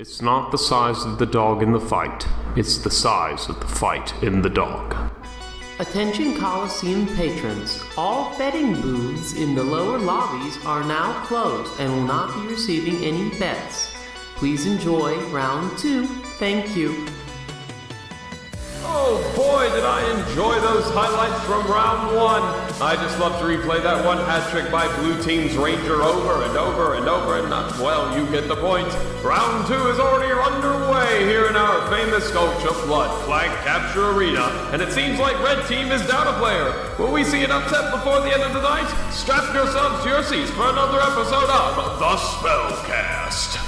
It's not the size of the dog in the fight, it's the size of the fight in the dog. Attention Coliseum patrons, all betting booths in the lower lobbies are now closed and will not be receiving any bets. Please enjoy round 2. Thank you. Oh boy, did I enjoy those highlights from round 1. I just love to replay that one hat trick by Blue Team's Ranger over and over and over, and well, you get the point. Round 2 is already underway here in our famous Sculpture Flood Flag Capture Arena, and it seems like Red Team is down a player. Will we see an upset before the end of the night? Strap yourselves to your seats for another episode of The SpellCast.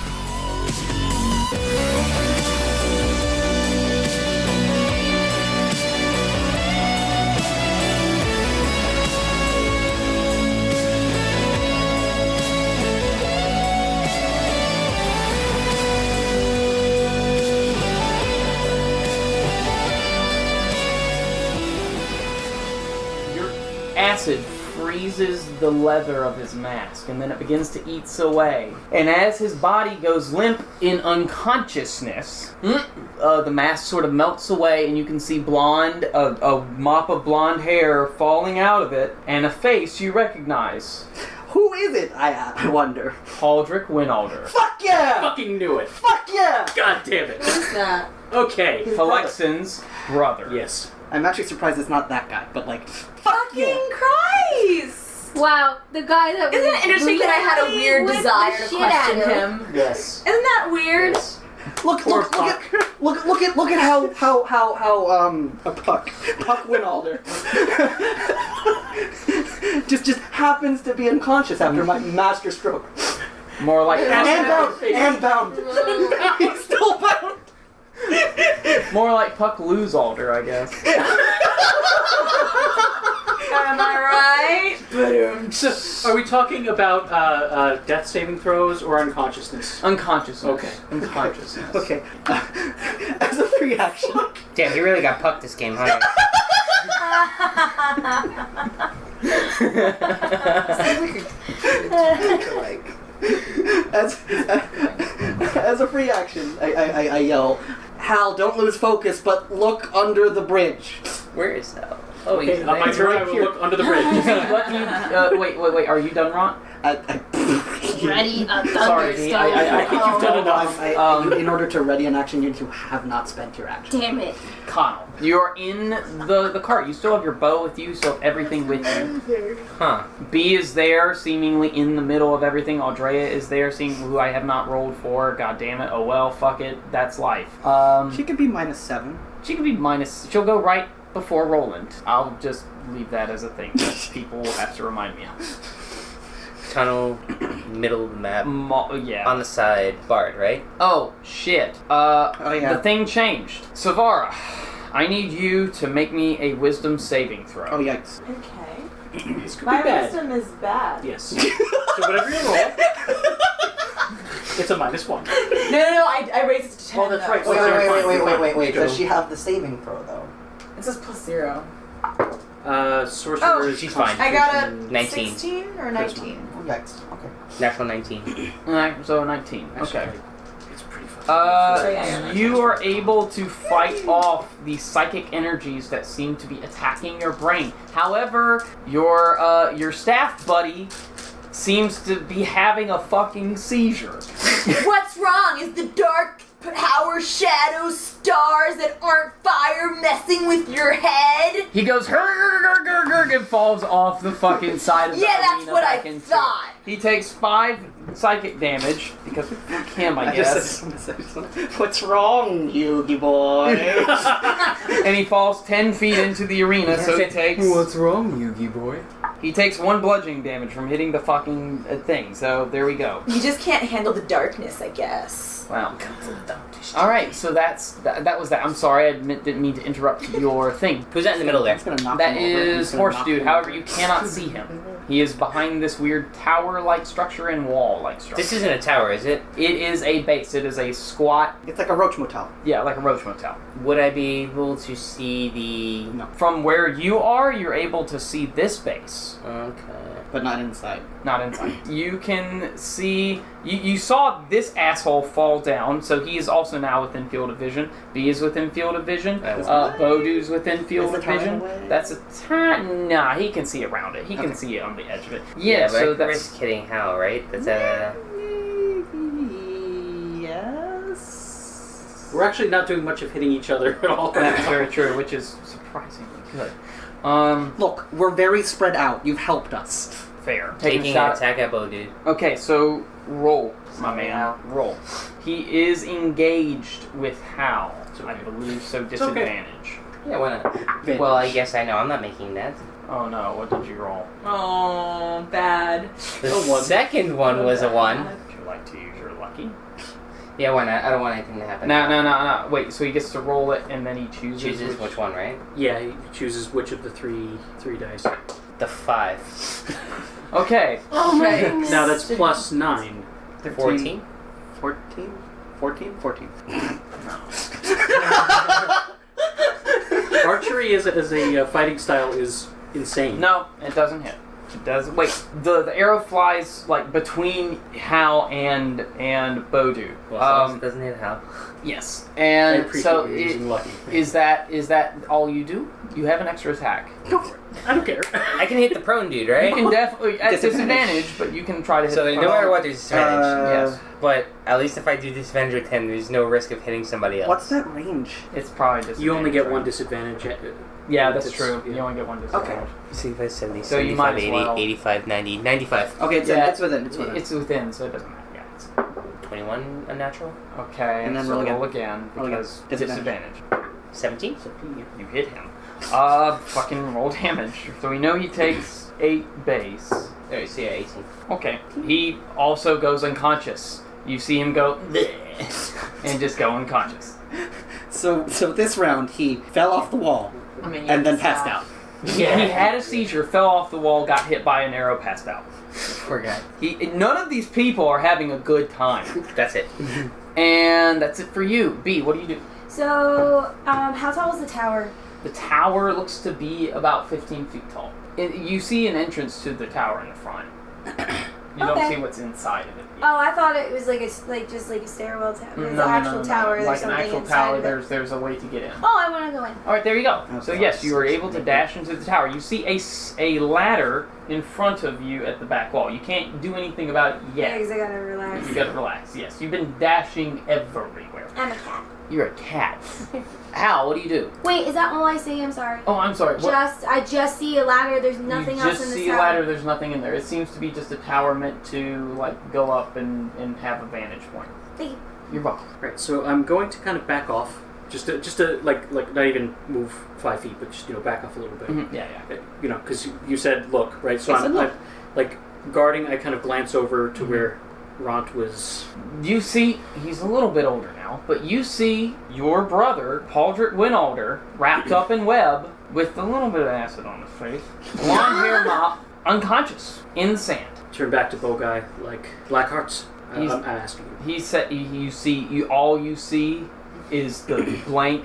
Acid freezes the leather of his mask, and then it begins to eat away. And as his body goes limp in unconsciousness, the mask sort of melts away, and you can see a mop of blonde hair falling out of it, and a face you recognize. Who is it, I wonder? Pawldryc Wynalder. Fuck yeah! Fucking knew it. Fuck yeah! God damn it. Who's that? Okay. Halexan's brother. Yes. I'm actually surprised it's not that guy, but like, Fucking Christ! Wow, the guy that Isn't it interesting that I had a weird whipped desire the to shit question out of him? Yes. Isn't that weird? Yes. look at how Puck Wynalder just happens to be unconscious after my master stroke. More like And bound. He's still bound. more like Puck Lose-alder, I guess. Am I right? So, are we talking about death saving throws or unconsciousness? Unconsciousness. Okay. Unconsciousness. Okay. As a free action. Damn, you really got pucked this game, huh? As a free action, I yell, Hal, don't lose focus, but look under the bridge. Where is that? Oh, Okay, he's my turn. I right will here. look under the bridge. Wait. Are you done, Ront? Ready a Sorry, D, I think you've done enough. In order to ready an action, you have not spent your action. Damn it. Conall, you're in the cart. You still have your bow with you, you still have everything with you. Huh. B is there, seemingly in the middle of everything. Audrea is there, seeing who I have not rolled for. God damn it. Oh well, fuck it. That's life. She could be -7. She could be minus. She'll go right before Roland. I'll just leave that as a thing that people will have to remind me of. Tunnel, middle of the map. Yeah. On the side, Bard, right? Oh, shit. yeah. The thing changed. Sav'ah Rah, I need you to make me a wisdom saving throw. Oh, yikes. Okay. This could My be bad. wisdom is bad. Yes. So whatever you roll, it's a -1. No, I raised it to 10. Oh, that's right. though. Wait. Does she have the saving throw, though? It says +0. Sorcerer Oh, is she's fine. I got a 19. 16 or 19. Oh, yikes. Okay. Natural 19. So 19. Okay. It's pretty fun. You are able to fight off the psychic energies that seem to be attacking your brain. However, your staff buddy seems to be having a fucking seizure. What's wrong? Is the dark power shadows stars that aren't fire messing with your head? He goes and falls off the fucking side of the Yeah, that's arena what back I into it. thought. He takes 5 psychic damage because fuck him, I guess. What's wrong, Yugi boy? And he falls 10 feet into the arena, so he takes... What's wrong, Yugi boy? He takes 1 bludgeoning damage from hitting the fucking thing, so there we go. You just can't handle the darkness, I guess. Wow. Alright, so that was that. I'm sorry, I didn't mean to interrupt your thing. Who's that in the middle there? That is Horse Dude, however, you cannot see him. He is behind this weird tower-like structure and wall-like structure. This isn't a tower, is it? It is a base. It is a squat... It's like a roach motel. Yeah, like a roach motel. Would I be able to see the... No. From where you are, you're able to see this base. Okay. But not inside. Not inside. You can see... You saw this asshole fall down, so he is also now within field of vision. B is within field of vision. Bodu's within field of vision. That's a tiny... Nah, he can see around it. He can see it on the edge of it. Yeah, but so I that's... risk hitting Hal, right? That's a... Yes. We're actually not doing much of hitting each other at all. That's very true, which is surprisingly good. Look, we're very spread out. You've helped us. Fair. Taking an attack at Bodu. Okay, so roll, my man. Roll. He is engaged with Hal, I believe, so disadvantage. Yeah, why not? Well, I guess I know. I'm not making that. Oh no, what did you roll? Oh, bad. The second one was a 1. Would you like to use your lucky? Yeah, why not? I don't want anything to happen. No. Wait, so he gets to roll it and then he chooses Which one, right? Yeah, he chooses which of the three dice. The 5. Okay. Oh my goodness. Now that's plus 9. 14? 14? 14? Archery as a fighting style is insane. No, it doesn't hit. It doesn't. Wait, the arrow flies like between Hal and Bodu. Well, it doesn't hit Hal. Yes, I and appreciate so you using lucky. is that all you do? You have an extra attack. Go for it. I don't care. I can hit the prone dude, right? You can definitely at Disadvantage. disadvantage, but you can try to hit. So the no matter what, there's disadvantage. yes, But at least if I do disadvantage with him, there's no risk of hitting somebody else. What's that range? it's probably disadvantage. You only get right? one disadvantage. Yeah, that's It's- true. yeah. You only get one disadvantage. Okay. 65, 70, So you 75, might as 80, well- 85, 90, 95. Okay, it's within. It's within, so it doesn't matter. Yeah. It's, 21 unnatural. okay, And then so roll again. roll again Roll again. because Disadvantage. disadvantage. 17? You hit him. Fucking roll damage. So we know he takes 8 base. Alright, so yeah, 18. Okay. He also goes unconscious. You see him go "Bleh," and just go unconscious. So this round, he fell off the wall I mean, and then passed out. He had a seizure, fell off the wall, got hit by an arrow, passed out. Poor guy. None of these people are having a good time. That's it. And that's it for you. B, what do you do? So, how tall is the tower? The tower looks to be about 15 feet tall. You see an entrance to the tower in the front. You don't Okay. see what's inside of it. Oh, I thought it was just like a stairwell tower. There's an actual tower. There's Like an something actual inside tower, of it. there's a way to get in. Oh, I want to go in. All right, there you go. Okay. So yes, you are able to dash into the tower. You see a ladder in front of you at the back wall. You can't do anything about it Yeah, yet. because I gotta relax. You gotta relax. Yes, you've been dashing everywhere. I'm a cat. You're a cat. Al, what do you do? Wait, is that all I see? I'm sorry. Oh, I'm sorry. What? I just see a ladder. There's nothing you else just in this see tower. a ladder. There's nothing in there. It seems to be just a tower meant to like go up and have a vantage point. Thank you. You're welcome. Right, so I'm going to kind of back off, just to like not even move 5 feet, but just back off a little bit. Mhm. Yeah. Because you said look, right? So I said I'm look. like guarding. I kind of glance over to where Ront was. You see, he's a little bit older now, but you see your brother, Pawldryc Wynalder, wrapped up in web with a little bit of acid on his face, blonde hair mop, unconscious in the sand. Turn back to Bow Guy, like Blackhearts. I'm He's- asking you. He said, all you see is the blank,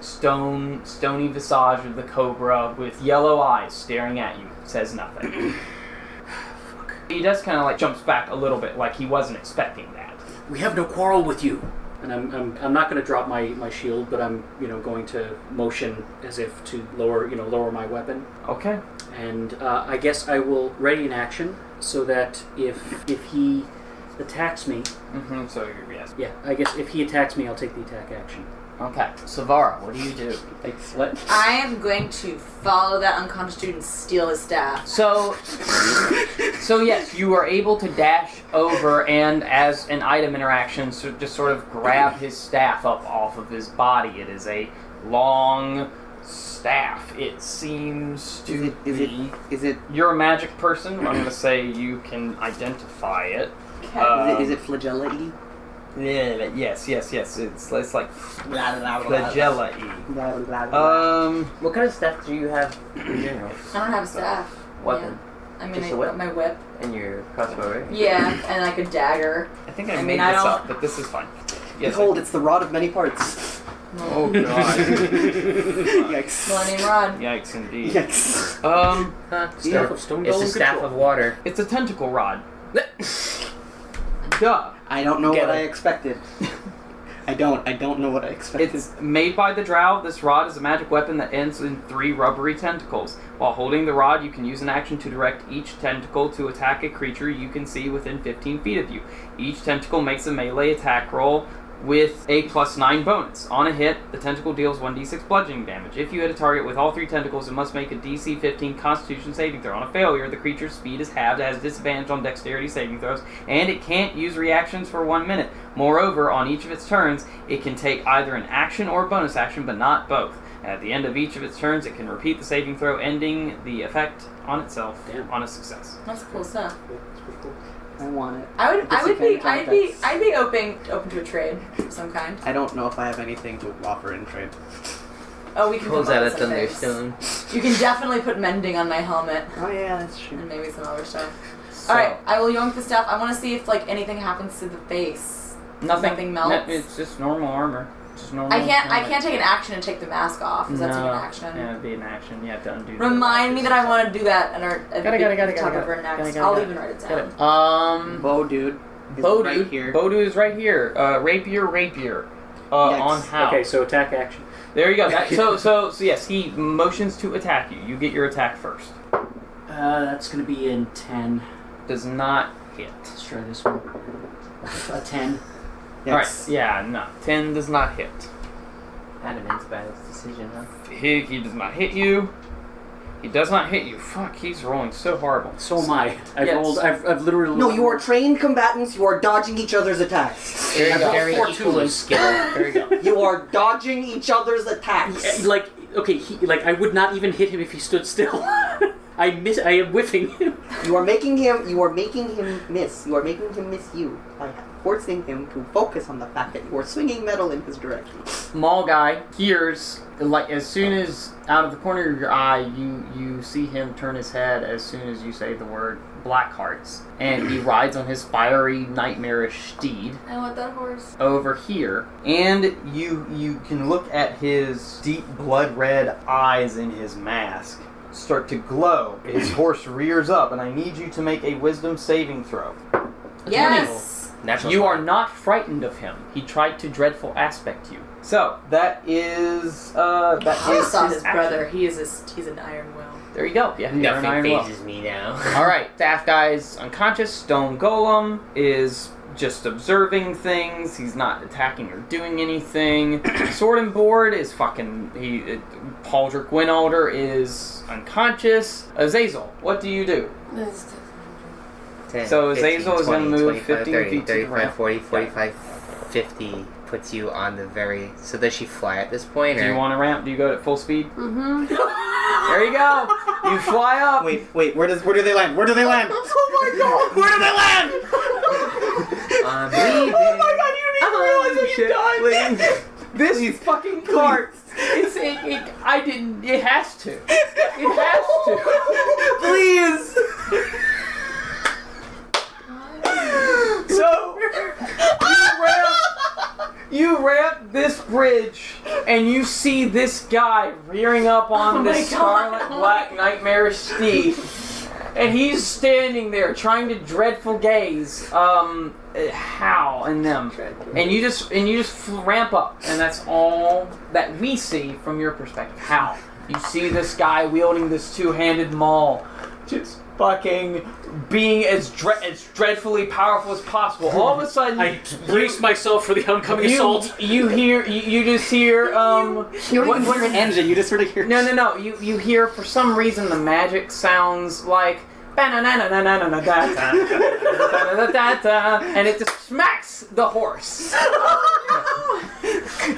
stony visage of the cobra with yellow eyes staring at you. Says nothing. He does kind of like jumps back a little bit, like he wasn't expecting that. We have no quarrel with you. And I'm not going to drop my shield, but I'm going to motion as if to lower my weapon. Okay. And I guess I will ready an action so that if he attacks me, Mm-hmm. So yes. yeah, I guess if he attacks me, I'll take the attack action. Okay. Sav'ah, what do you do? Like split. I am going to follow that unconscious dude and steal his staff. So yes, you are able to dash over and, as an item interaction, just sort of grab his staff up off of his body. It is a long staff. It seems to be. Is it You're a magic person. I'm going to say you can identify it. is it flagella-y? Yeah, yes. It's like Blah, blah, blah, flagella-y. blah, blah, blah. What kind of stuff do you have in general? I don't have a staff. What Yeah. then? I mean, Just I a whip? got my whip. And your crossbow, right? Yeah, and like a dagger. I think I I made mean, I this don't- up, but this is fine. Yes, Behold, it's the rod of many parts. Oh god. Yikes. Millennium Rod. Yikes indeed. Yikes. Staff of stone It's golem a staff control. of water. It's a tentacle rod. Duh. I don't know Get what it. I expected. I don't know what I expected. It's made by the Drow. This rod is a magic weapon that ends in 3 rubbery tentacles. While holding the rod, you can use an action to direct each tentacle to attack a creature you can see within 15 feet of you. Each tentacle makes a melee attack roll with a +9 bonus. On a hit, the tentacle deals 1d6 bludgeoning damage. If you hit a target with all 3 tentacles, it must make a DC 15 Constitution saving throw. On a failure, the creature's speed is halved, it has disadvantage on dexterity saving throws, and it can't use reactions for 1 minute. Moreover, on each of its turns, it can take either an action or bonus action, but not both. At the end of each of its turns, it can repeat the saving throw, ending the effect on itself on a success. That's cool stuff. That's pretty cool. I want it. I'd be Disadvantage on open to a trade of some kind. I don't know if I have anything to offer in trade. Oh, we can Pulls put out a on some things. thunderstone. You can definitely put mending on my helmet Oh yeah, that's true. and maybe some other stuff. So, Alright, I will yoink the stuff. I want to see if like anything happens to the face. Nothing melts. It's just normal armor. Just normal I can't helmet. take an action and take the mask off. Does that take an action? Yeah, it'd be an action. You have to undo. Remind me that I want to do that and Gotta, talk over gotta, next. gotta, I'll gotta. even write it Get down. it. Bow dude. Is Bow right dude. here. Bow dude is right here. Rapier. On how? Okay, so attack action. There you go. So yes, he motions to attack you. You get your attack first. That's gonna be in 10. Does not hit. Let's try this one. A 10. Alright, yeah, no. 10 does not hit. Adamant's by his decision, huh? He does not hit you. He does not hit you. Fuck, he's rolling so horrible. So am I. I've Yes. rolled. I've literally. No, you are trained combatants. You are dodging each other's attacks. There you go. Very four equal in twos. skill. There you go. You are dodging each other's attacks. Like, okay, I would not even hit him if he stood still. I am whiffing him. You are making him miss. You are making him miss you by forcing him to focus on the fact that you are swinging metal in his direction. Small guy hears, like, as soon as out of the corner of your eye, you see him turn his head as soon as you say the word Black Hearts. And he rides on his fiery, nightmarish steed I want that horse. over here. And you can look at his deep blood red eyes in his mask start to glow. His horse rears up, and I need you to make a wisdom saving throw. Yes. Natural You 20. are not frightened of him. He tried to dreadful aspect you. So that is I saw his his action. brother. He's an iron will. There you go. Yeah, you're an Nothing iron will. phases me now. All right, staff guy's unconscious. Stone Golem is just observing things. He's not attacking or doing anything. Sword and Board is Pawldryc Wynalder is unconscious. Azazel, what do you do? 10, So 15, Azazel is gonna 20, move 25, 15 30, feet to the 35, ramp. 40, 45, 50 puts you on the very... So does she fly at this point? Do Or? you want to ramp? Do you go at full speed? Mm-hmm. There you go. You fly up. Wait, where do they land? Where do they land? Oh my god! Where do they land? I'm leaving. Oh my god, you didn't even realize what you done! This fucking cart. It has to. It has to. Please! So, you ramp this bridge, and you see this guy rearing up on this scarlet black nightmarish steed. And he's standing there trying to dreadful gaze Hal and them. And you just ramp up, and that's all that we see from your perspective. Hal, you see this guy wielding this two-handed maul, just fucking being as dreadfully powerful as possible. All of a sudden, I brace myself for the oncoming assault. You just hear You don't even hear an engine, you just sort of hear... No. You hear, for some reason, the magic sounds like... and it just smacks the horse.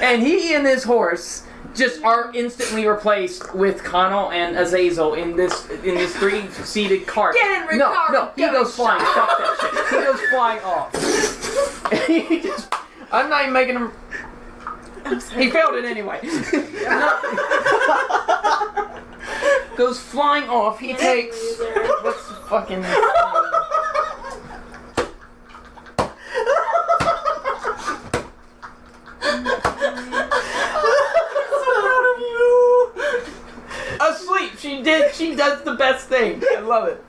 And he and his horse just are instantly replaced with Conall and Azazel in this three-seated cart. Get in, Ricardo. No, he goes flying. Fuck that shit. He goes flying off. I'm not even making him... He failed it anyway. Goes flying off. He takes... What's the fucking... Asleep. She does the best thing. I love it.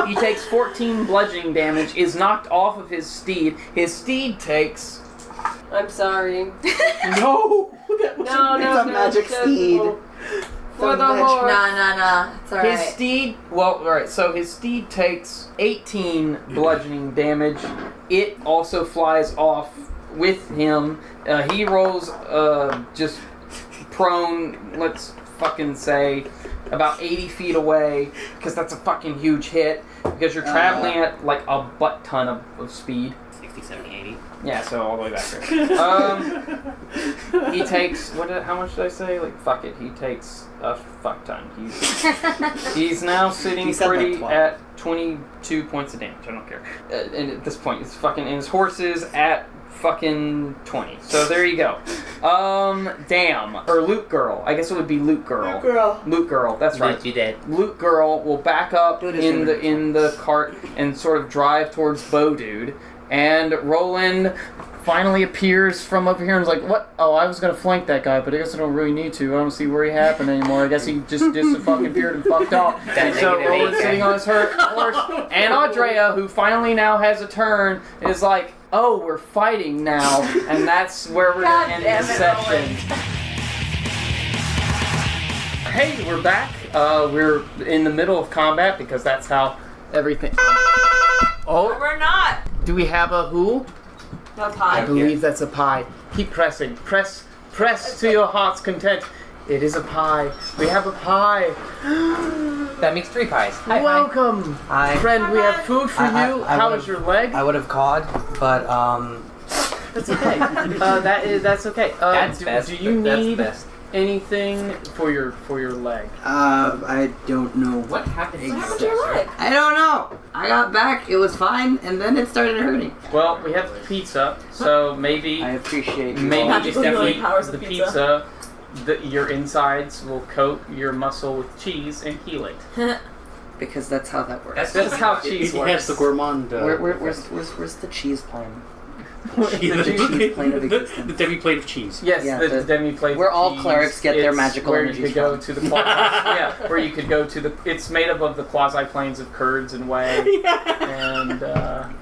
He takes 14 bludgeoning damage, is knocked off of his steed. His steed takes... I'm sorry. No! It's a magic steed. For the horse. Nah. It's alright. His steed... Well, alright, so his steed takes 18 bludgeoning damage. It also flies off with him. He rolls just prone, let's fucking say, about 80 feet away, because that's a fucking huge hit, because you're traveling at like a butt ton of speed. 60, 70, 80. Yeah, so all the way back there. He takes, how much did I say? Like, fuck it, he takes a fuck ton. He's now sitting pretty at 22 points of damage, I don't care. And at this point, it's fucking, and his horse is at fucking 20. So there you go. Damn. Or Loot Girl. I guess it would be Loot Girl. Loot Girl, that's right. You did. Loot Girl will back up in the cart and sort of drive towards Bow Dude. And Roland finally appears from over here and is like, what? Oh, I was going to flank that guy, but I guess I don't really need to. I don't see where he happened anymore. I guess he just fucking appeared and fucked off. And so Roland's sitting on his horse. And Andrea, who finally now has a turn, is like, oh, we're fighting now. And that's where we're going to end this session. Hey, we're back. We're in the middle of combat because that's how everything... Oh, We're not. do we have a who? A pie. I believe that's a pie. Keep pressing. Press to your heart's content. It is a pie. We have a pie. That makes 3 pies. Welcome, Hi. friend. We have food for you. How would've- is your leg? I would have cawed, but That's okay. That's okay. Do you need best. anything for your leg? I don't know. What happened to you? I don't know. I got back. It was fine, and then it started hurting. Well, we have pizza, so maybe I appreciate you. maybe all. just Magical definitely healing powers the of pizza. Your insides will coat your muscle with cheese and heal it. Because that's how that works. That's how cheese It works. has the gourmand. Where's the cheese plane? The cheese plane of existence. The demi-plate of cheese. Yes, Yeah, the the- demi-plate. where of all cheese. clerics get their It's magical where you energies could go from. to the quasi. Where you could go to the. It's made up of the quasi planes of curds and whey, and God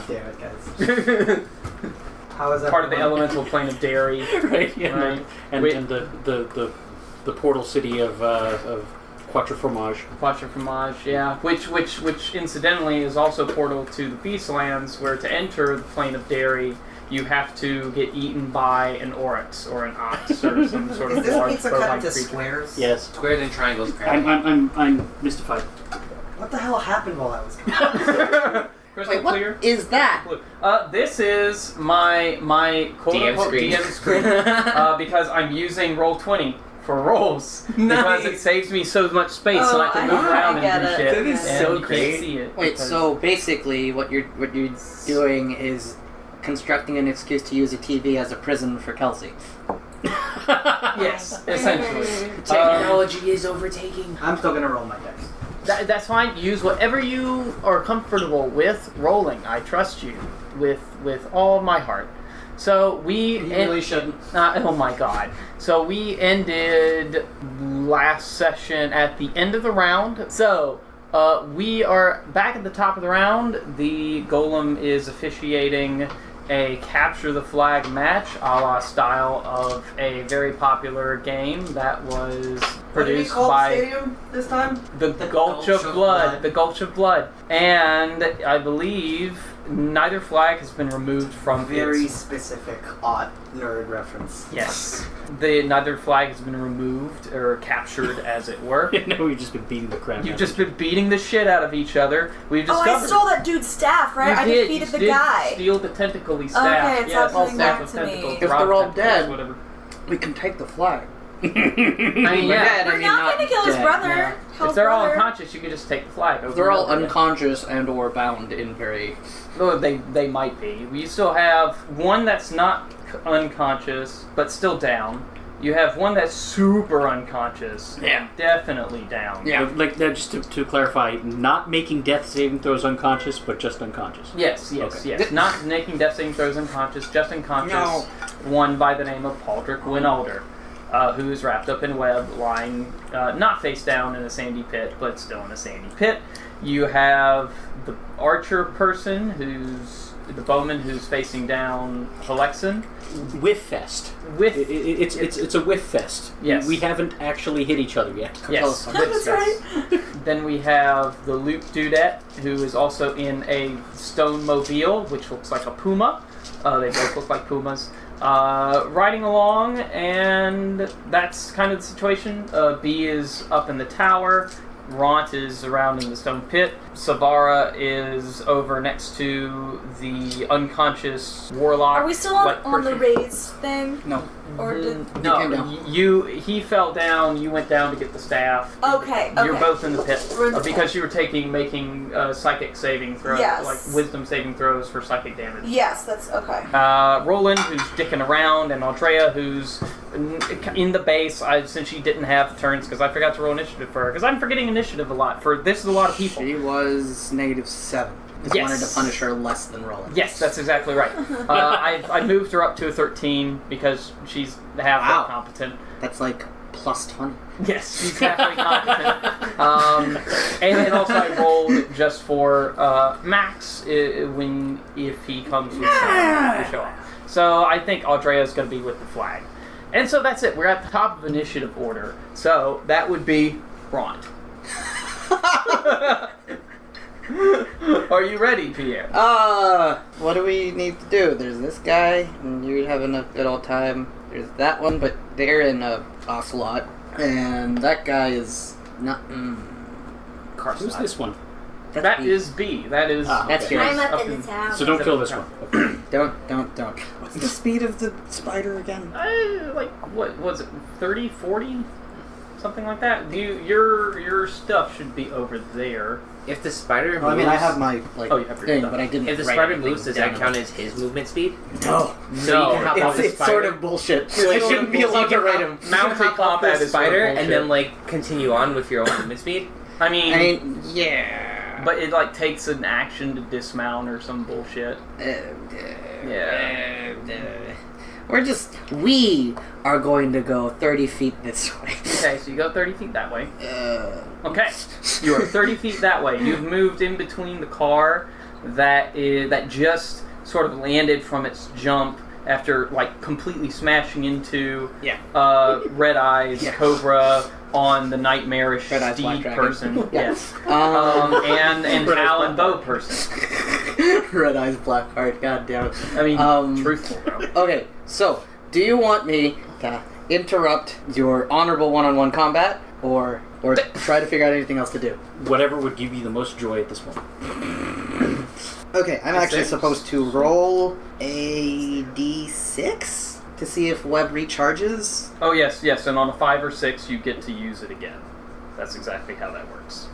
damn it, guys. How is that part of the elemental plane of dairy. Right. Yeah. Right. And the portal city of Quatre Fromage. Quatre Fromage, yeah. Which incidentally is also portal to the Beastlands, where to enter the plane of dairy, you have to get eaten by an oryx or an ox or some sort of large bird-like creature. squares? Yes. Squares and triangles, apparently. I'm mystified. What the hell happened while I was gone? Crystal Wait, what clear? is that? This is my quote-unquote DM DM screen because I'm using Roll20 for rolls because it saves me so much space and I can move around and do shit. That is and so you can't great. see it. Wait, because- so basically what you're doing is constructing an excuse to use a TV as a prison for Kelsey. Yes, essentially. Technology is overtaking. I'm still gonna roll my dice. That's fine. Use whatever you are comfortable with rolling. I trust you with all my heart. So we really shouldn't. oh my god. So we ended last session at the end of the round. So we are back at the top of the round. The golem is officiating a capture the flag match a la style of a very popular game that was produced by stadium this time? the Gulch of Blood. The Gulch of Blood. And I believe neither flag has been removed from Very its... specific, odd nerd reference. Yes. Neither flag has been removed or captured, as it were. No, we've just been beating the crap. You've out just of been beating the shit out of each other. We've Oh, discovered... I stole that dude's staff, right? You I did. defeated You the did guy. steal the tentacly staff. Okay, it's yes, all coming staff back of to me. tentacles, If rod they're all tentacles, dead. whatever. We can take the flag. I mean, yeah. We're not gonna kill his brother. yeah. Kill If his they're all brother. unconscious, you can just take the flag. Over They're and all over again. unconscious and or bound in very... Well, they might be. We still have one that's not unconscious, but still down. You have one that's super unconscious. Yeah. Definitely down. Yeah. Like just to clarify, not making death saving throws unconscious, but just unconscious. Yes. Not making death saving throws unconscious, just unconscious. No. One by the name of Pawldryc Wynalder, who is wrapped up in web, lying not face down in a sandy pit, but still in a sandy pit. You have the archer person, who's the bowman, who's facing down Halexan. Whiff fest. It's a whiff fest. Yes. We haven't actually hit each other yet. Yes. That's right. Then we have the Loop Dudette, who is also in a stone mobile, which looks like a puma. They both look like pumas. Riding along, and that's kind of the situation. B is up in the tower. Ront is around in the stone pit. Sav'ah Rah is over next to the unconscious warlock. Are we still on the raised thing? No. Or did... He fell down. You went down to get the staff. Okay. You're both in the pit because you were making psychic saving throws, like wisdom saving throws for psychic damage. Yes, that's okay. Roland, who's dicking around, and Andrea, who's in the base. Since she didn't have the turns, because I forgot to roll initiative for her, because I'm forgetting initiative a lot. This is a lot of people. She was -7. Just wanted to punish her less than Roland. Yes, that's exactly right. I moved her up to a 13 because she's halfway competent. That's like +20. Yes, she's halfway competent. And then also I rolled just for Max if he comes with to show up. So I think Andrea's going to be with the flag. And so that's it. We're at the top of initiative order. So that would be Ront. Are you ready, Pierre? What do we need to do? There's this guy, and you're having a good old time. There's that one, but they're in a ocelot, and that guy is not. Who's this one? That is B. That is. That's yours. I'm up in the tower. So don't kill this one. Okay. Don't. What's the speed of the spider again? What was it? 30, 40? Something like that. Your stuff should be over there. If the spider moves... Well, I mean, I have my, you have your thing, stuff. but I didn't If the write spider anything moves, does down that count as his movement speed? No. So you can hop off the It's spider. sort of bullshit. So I shouldn't be allowed to write him. Mounted hop off combat the is sort of spider and bullshit. then, like, continue on with your own movement speed? I mean, yeah. but it, like, takes an action to dismount or some bullshit. We are going to go 30 feet this way. Okay, so you go 30 feet that way. Okay, you are 30 feet that way. You've moved in between the car that just sort of landed from its jump after, like, completely smashing into Red Eyes Cobra on the nightmarish steed person. Yes. And Alan Bow person. Red Eyes Blackheart, goddamn. I mean, truthful, bro. Okay, so, do you want me to interrupt your honorable one-on-one combat, or try to figure out anything else to do? Whatever would give you the most joy at this moment. Okay, I'm actually supposed to roll a d6 to see if web recharges. Oh, yes, and on a 5 or 6, you get to use it again. That's exactly how that works.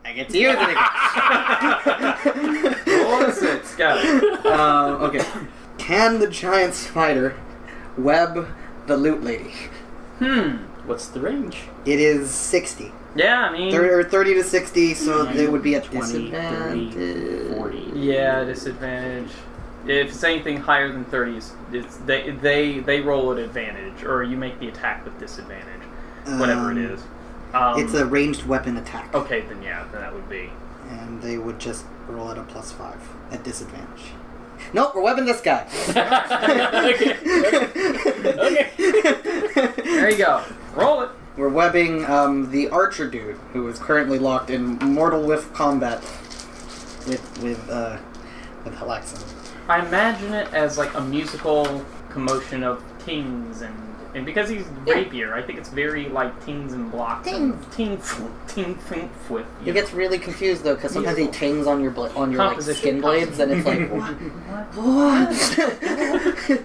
I get to use it again. Roll a 6, got it. Okay. Can the giant spider web the loot lady? What's the range? It is 60. Yeah, I mean... 30 to 60, so they would be at 20, 30, 40. Yeah, disadvantage. If it's anything higher than 30, they roll at advantage, or you make the attack with disadvantage. Whatever it is. It's a ranged weapon attack. Okay, then that would be. And they would just roll at a +5 at disadvantage. Nope, we're webbing this guy. Okay. There you go. Roll it. We're webbing the archer dude, who is currently locked in mortal whiff combat with Halexan. I imagine it as like a musical commotion of tings and because he's rapier, I think it's very like tings and blocks. Ting, whiff. He gets really confused though, because sometimes he tings on your like, skin blades, and it's like, what?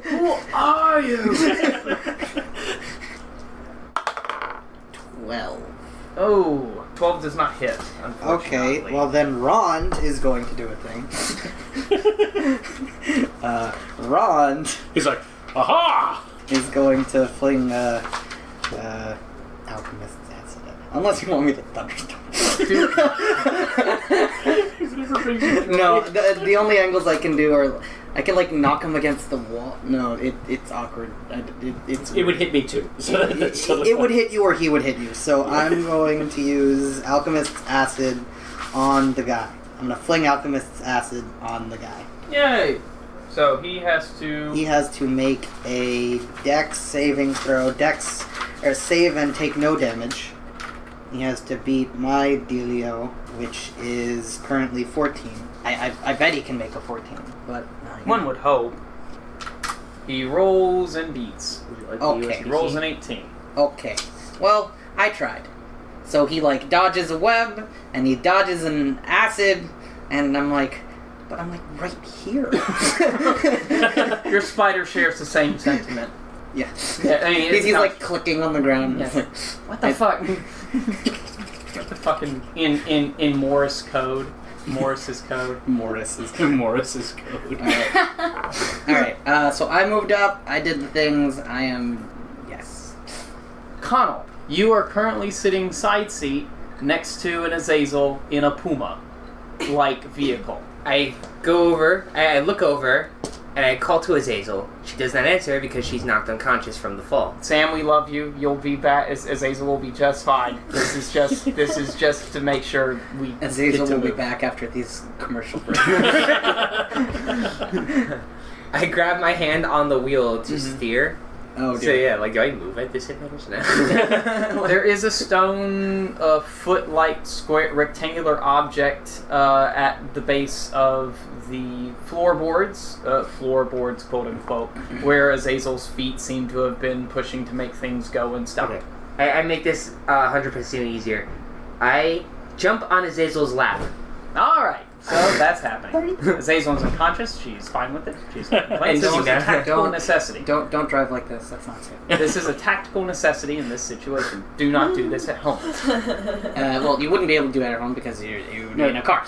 Who are you? 12. Oh, 12 does not hit, unfortunately. Okay, well then Rond is going to do a thing. Rond... He's like, aha! is going to fling Alchemist's acid. Unless you want me to thunderstorm. No, the only angles I can do are I can like knock him against the wall. No, it's awkward. It would hit me too. So that's it would hit you or he would hit you. So I'm going to use Alchemist's acid on the guy. I'm gonna fling Alchemist's acid on the guy. Yay! So he has to. He has to make a Dex saving throw. Dex or save and take no damage. He has to beat my dealio, which is currently 14. I bet he can make a 14, but one would hope. He rolls and beats. Okay. He rolls an 18. Okay. Well, I tried. So he like dodges a web and he dodges an acid, and I'm like, but I'm like right here. Your spider shares the same sentiment. Yeah. I mean, he's like clicking on the ground. Yeah. What the fuck? What the fucking in Morse code? Morris's code. Morris's code. Alright. So I moved up. I did the things. I am. Yes. Conall, you are currently sitting side seat next to an Azazel in a Puma-like vehicle. I go over, I look over, and I call to Azazel. She does not answer because she's knocked unconscious from the fall. Sam, we love you. You'll be back. Azazel will be just fine. This is just to make sure we. Azazel will be back after these commercial breaks. I grab my hand on the wheel to steer. Oh, so yeah, like do I move at disadvantage now? There is a stone, foot-like square rectangular object at the base of the floorboards, quote unquote, where Azazel's feet seem to have been pushing to make things go and stuff. Okay. I make this 100% easier. I jump on Azazel's lap. Alright, so that's happening. Azazel's unconscious, she's fine with it. She's this is a tactical necessity. Don't drive like this, that's not safe. This is a tactical necessity in this situation. Do not do this at home. Well, you wouldn't be able to do it at home because you're in a car.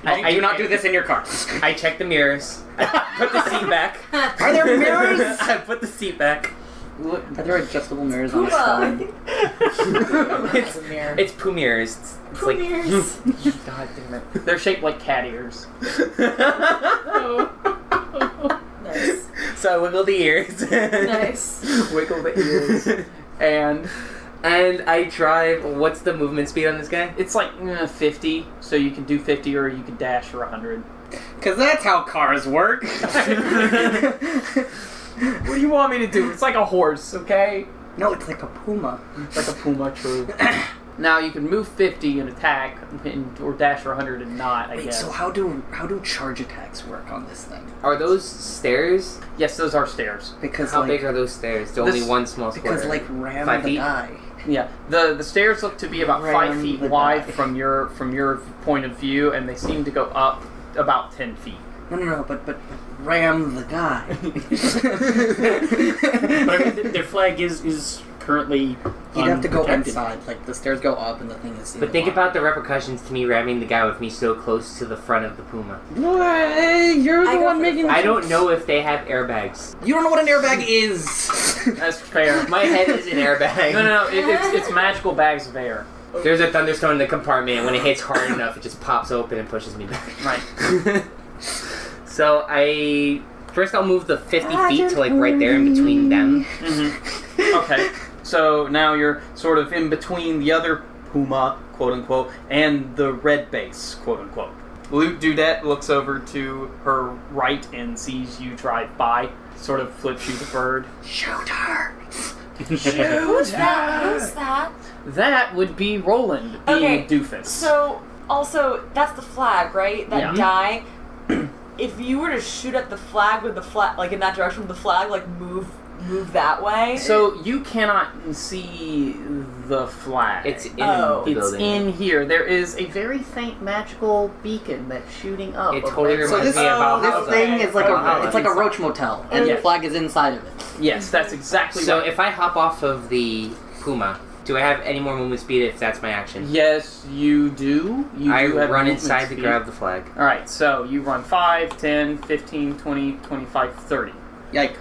I do not do this in your car. I check the mirrors. I put the seat back. Are there mirrors? I put the seat back. Are there adjustable mirrors on the phone? It's poo mirrors. It's like, God damn it. They're shaped like cat ears. Nice. So I wiggle the ears. Nice. Wiggle the ears. And I drive. What's the movement speed on this guy? it's like 50, so you can do 50 or you can dash for 100. Because that's how cars work. What do you want me to do? It's like a horse, okay? No, it's like a puma. It's like a puma, true. Now you can move 50 and attack, or dash for 100 and not, I guess. So how do charge attacks work on this thing? Are those stairs? Yes, those are stairs. Because How big are those stairs? There's only one small square. Because like ram 5 the feet? guy. Yeah, the stairs look to be about 5 feet wide from your point of view, and they seem to go up about 10 feet. No, but ram the guy. But I mean, their flag is currently. You'd have to go unprotected. inside. Like the stairs go up and the thing is. But think about the repercussions to me ramming the guy with me so close to the front of the Puma. Hey, you're the one making. I don't know if they have airbags. You don't know what an airbag is. That's fair. My head is an airbag. No, it's magical bags of air. There's a thunderstorm in the compartment, and when it hits hard enough, it just pops open and pushes me back. Right. So I'll move the 50 feet to like right there in between them. Mm-hmm. Okay. So now you're sort of in between the other Puma, quote unquote, and the red base, quote unquote. Luke Dudette looks over to her right and sees you drive by, sort of flips you the bird. Shoot her. Who's that? Who's that? That would be Roland, the doofus. So, also, that's the flag, right? That Yeah. die. If you were to shoot at the flag with the flag, like in that direction with the flag, like move that way. So you cannot see the flag. It's in Oh. the It's building. in here. There is a very faint magical beacon that's shooting up. It totally above- So reminds this me of Valhalla. this thing is like Valhalla. it's like a roach motel, and Yeah. the flag is inside of it. Yes, that's exactly So right. if I hop off of the Puma, do I have any more movement speed if that's my action? Yes, you do. I do have run movement inside speed. to grab the flag. Alright, so you run 5, 10, 15, 20, 25, 30. Yike.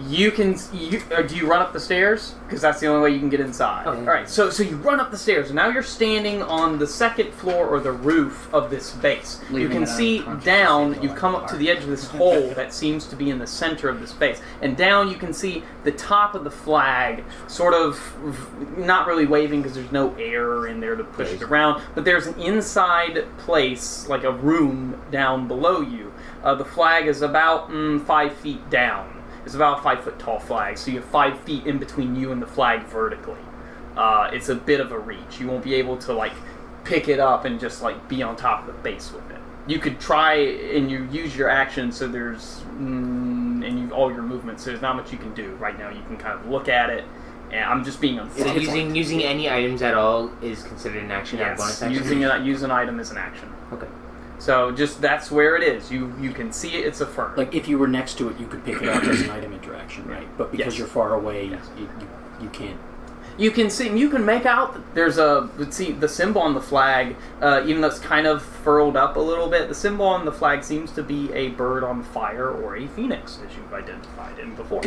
You can. Do you run up the stairs? Because that's the only way you can get inside. Okay. All right. So you run up the stairs, and now you're standing on the second floor or the roof of this base. You can see down. You come up to the edge of this hole that seems to be in the center of this base, and down you can see the top of the flag, sort of not really waving because there's no air in there to push it around. But there's an inside place, like a room down below you. The flag is about 5 feet down. It's about a 5 foot tall flag, so you have 5 feet in between you and the flag vertically. It's a bit of a reach. You won't be able to like pick it up and just like be on top of the base with it. You could try and you use your action, so there's all your movements. So there's not much you can do right now. You can kind of look at it. And I'm just being unfortunate. So using any items at all is considered an action. Yes, bonus action? use an item as an action. Okay. So just that's where it is. You can see it. It's a fern. Like if you were next to it, you could pick it up as an item interaction, right? But because you're far away, you can't. You can see. You can make out that there's the symbol on the flag. Even though it's kind of furled up a little bit, the symbol on the flag seems to be a bird on fire or a phoenix, as you've identified it before.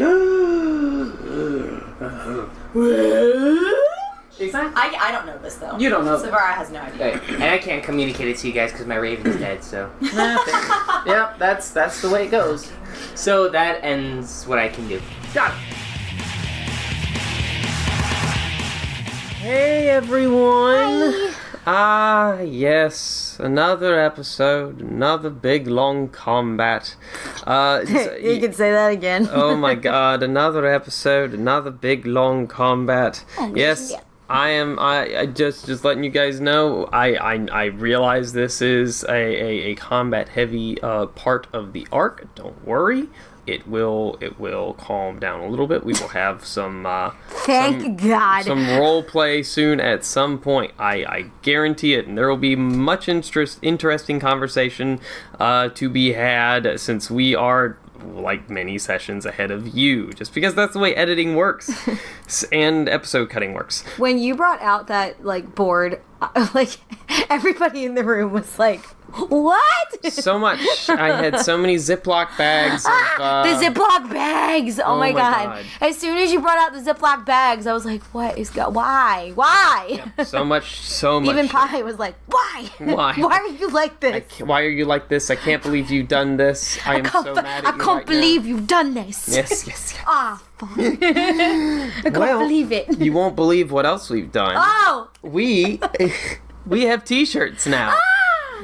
Exactly. I don't know this though. You don't know. Sav'ah Rah has no idea. Okay. And I can't communicate it to you guys because my raven is dead. So. Yep, that's the way it goes. So that ends what I can do. Got it. Hey everyone! Yes, another episode, another big long combat. You can say that again. Oh my god, another episode, another big long combat. Yes, yeah. I just letting you guys know, I realize this is a combat heavy part of the arc. Don't worry. It will calm down a little bit. We will have some Thank God. some role play soon at some point. I guarantee it, and there will be much interesting conversation to be had, since we are like many sessions ahead of you, just because that's the way editing works and episode cutting works. When you brought out that like board, like everybody in the room was like, what? So much. I had so many Ziploc bags of, the Ziploc bags. Oh, my god. God. As soon as you brought out the Ziploc bags, I was like, what is why? so much. Even Pi was like, why? Why are you like this? Why are you like this? I can't believe you've done this. I am so mad at you. I can't believe you've done this. Yes. Ah, fuck. I can't believe it. You won't believe what else we've done. Oh! We have t-shirts now.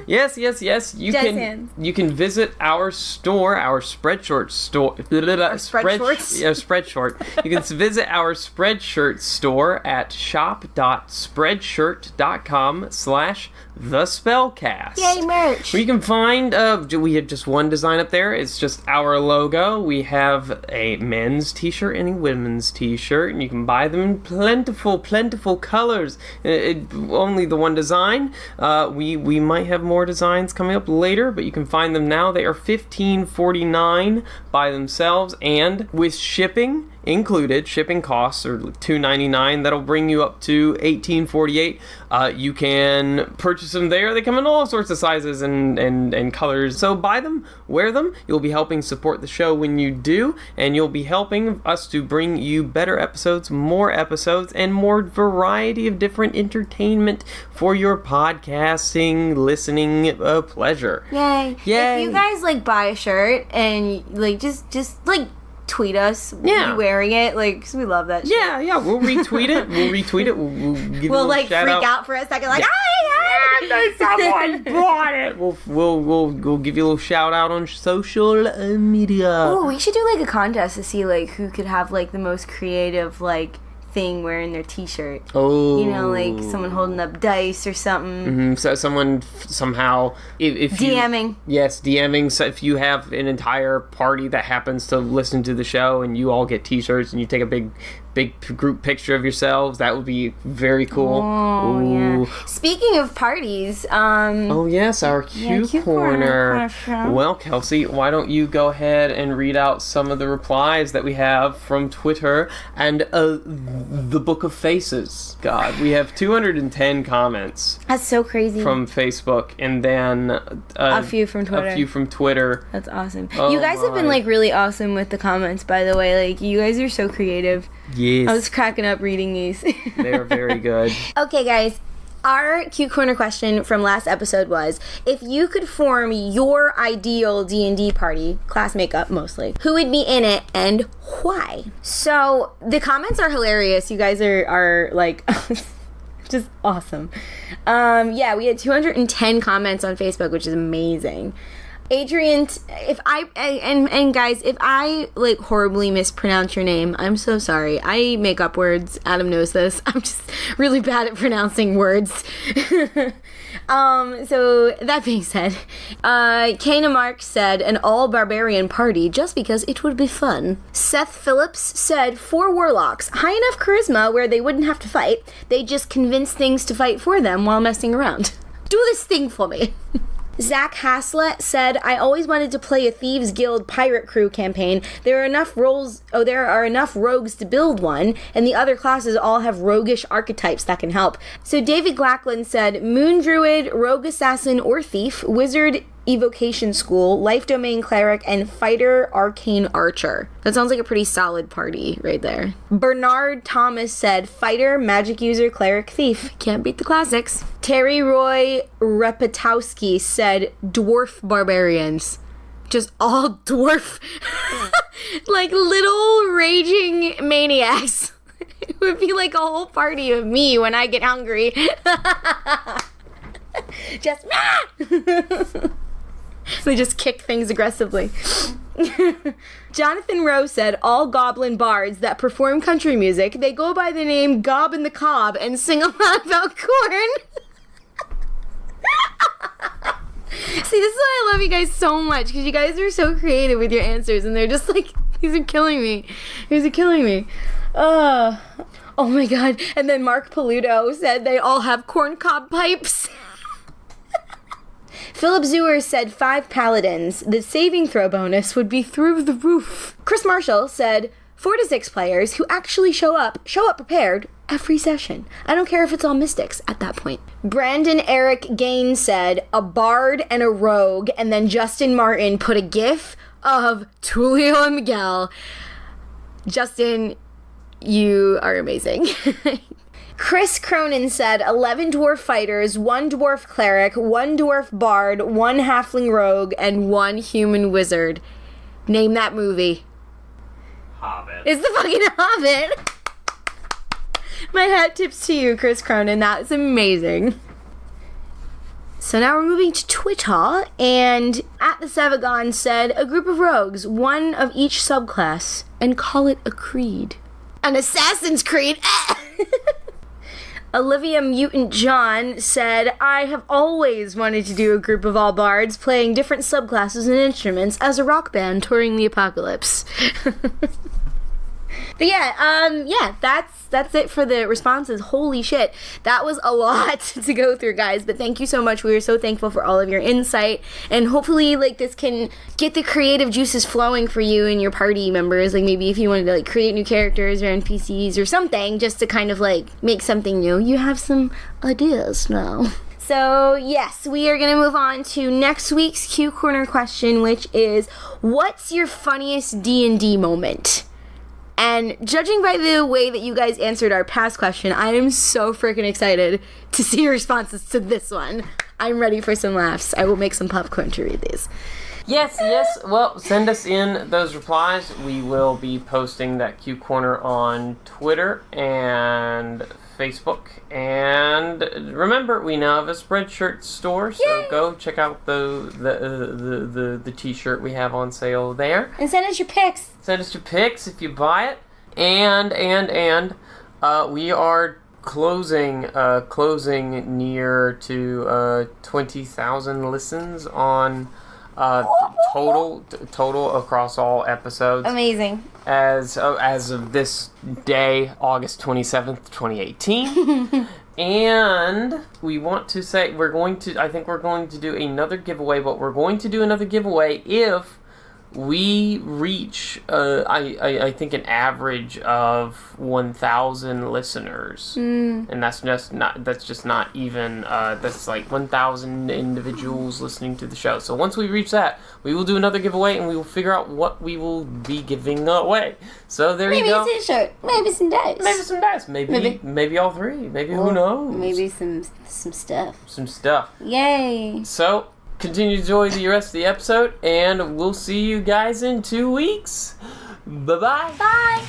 Yes. You can visit our store, our Spreadshort store. Spreadshort. You can visit our Spreadshirt store at shop.spreadshirt.com/thespellcast. Yay, merch. We can find, we have just one design up there. It's just our logo. We have a men's t-shirt and a women's t-shirt, and you can buy them in plentiful colors. Only the one design. We might have more designs coming up later, but you can find them now. They are $15.49 by themselves, and with shipping included, shipping costs are $2.99. That'll bring you up to $18.48. You can purchase them there. They come in all sorts of sizes and colors. So buy them, wear them. You'll be helping support the show when you do, and you'll be helping us to bring you better episodes, and more variety of different entertainment for your podcasting, listening pleasure. Yay. If you guys like buy a shirt and like just like tweet us. Yeah. You wearing it, like, 'cause we love that shit. Yeah. We'll retweet it. We'll give you we'll a like shout freak out for a second, like, someone bought it. We'll give you a little shout out on social media. Oh, we should do like a contest to see like who could have like the most creative like thing wearing their t-shirt. Oh, you know, like someone holding up dice or something. Mm-hmm. So someone somehow, if DMing. DMing. So if you have an entire party that happens to listen to the show and you all get t-shirts and you take a big big group picture of yourselves. That would be very cool. Oh, Ooh. yeah. Speaking of parties, Oh yes, our Q corner. question. Well, Kelsey, why don't you go ahead and read out some of the replies that we have from Twitter and the Book of Faces. God, we have 210 comments That's so crazy. from Facebook, and then a few from Twitter. A few from Twitter. That's awesome. Oh you guys have been my. like really awesome with the comments, by the way. Like, you guys are so creative. Yes, I was cracking up reading these. they are very good. Okay, guys. Our Q Corner question from last episode was, if you could form your ideal D&D party, class makeup mostly, who would be in it and why? So, the comments are hilarious. You guys are like, just awesome. Yeah, we had 210 comments on Facebook, which is amazing. Adrian, guys, if I like horribly mispronounce your name, I'm so sorry. I make up words. Adam knows this. I'm just really bad at pronouncing words. So that being said, Kana Mark said an all barbarian party just because it would be fun. Seth Phillips said 4 warlocks, high enough charisma where they wouldn't have to fight. They just convince things to fight for them while messing around. Do this thing for me. Zach Haslett said, I always wanted to play a Thieves Guild pirate crew campaign. There are enough rogues to build one, and the other classes all have roguish archetypes that can help. So David Glackland said, Moon Druid, Rogue Assassin or Thief, Wizard Evocation School, Life Domain Cleric, and Fighter Arcane Archer. That sounds like a pretty solid party right there. Bernard Thomas said, Fighter, Magic User, Cleric, Thief. Can't beat the classics. Terry Roy Repetowski said, Dwarf Barbarians. Just all dwarf, like little raging maniacs. It would be like a whole party of me when I get hungry. Just they just kick things aggressively. Jonathan Rowe said, all goblin bards that perform country music, they go by the name Gob and the Cob and sing a lot about corn. See, this is why I love you guys so much, because you guys are so creative with your answers, and they're just like, these are killing me. These are killing me. Oh my god. And then Mark Paluto said they all have corncob pipes. Philip Zeuer said 5 paladins. The saving throw bonus would be through the roof. Chris Marshall said 4 to 6 players who actually show up prepared every session. I don't care if it's all mystics at that point. Brandon Eric Gain said a bard and a rogue, and then Justin Martin put a gif of Tulio and Miguel. Justin, you are amazing. Chris Cronin said 11 dwarf fighters, 1 dwarf cleric, 1 dwarf bard, 1 halfling rogue, and 1 human wizard. Name that movie. Hobbit. It's the fucking Hobbit. My hat tips to you, Chris Cronin. That's amazing. So now we're moving to Twitter, and at the Sevagon said a group of rogues, 1 of each subclass, and call it a creed. An Assassin's Creed. Olivia Mutant John said, I have always wanted to do a group of all bards playing different subclasses and instruments as a rock band touring the apocalypse. But yeah, that's it for the responses. Holy shit. That was a lot to go through, guys, but thank you so much. We are so thankful for all of your insight, and hopefully like this can get the creative juices flowing for you and your party members. Like maybe if you wanted to like create new characters or NPCs or something, just to kind of like make something new. You have some ideas now. So, yes, we are going to move on to next week's Q Corner question, which is, what's your funniest D&D moment? And judging by the way that you guys answered our past question, I am so freaking excited to see your responses to this one. I'm ready for some laughs. I will make some popcorn to read these. Yes. Well, send us in those replies. We will be posting that Q Corner on Twitter and Facebook. And remember, we now have a Spreadshirt store, so go check out the t-shirt we have on sale there. And send us your pics. Send us your pics if you buy it. And we are closing near to 20,000 listens on total across all episodes. Amazing. as of this day, August 27th, 2018. And we want to say I think we're going to do another giveaway, but we're going to do another giveaway if we reach, I think, an average of 1,000 listeners, and that's just not even. That's like 1,000 individuals listening to the show. So once we reach that, we will do another giveaway, and we will figure out what we will be giving away. So there you go. Maybe a t-shirt. Maybe some dice. Maybe all three. Maybe who knows? Maybe some stuff. Some stuff. Yay! So. Continue to enjoy the rest of the episode, and we'll see you guys in 2 weeks. Bye-bye. Bye.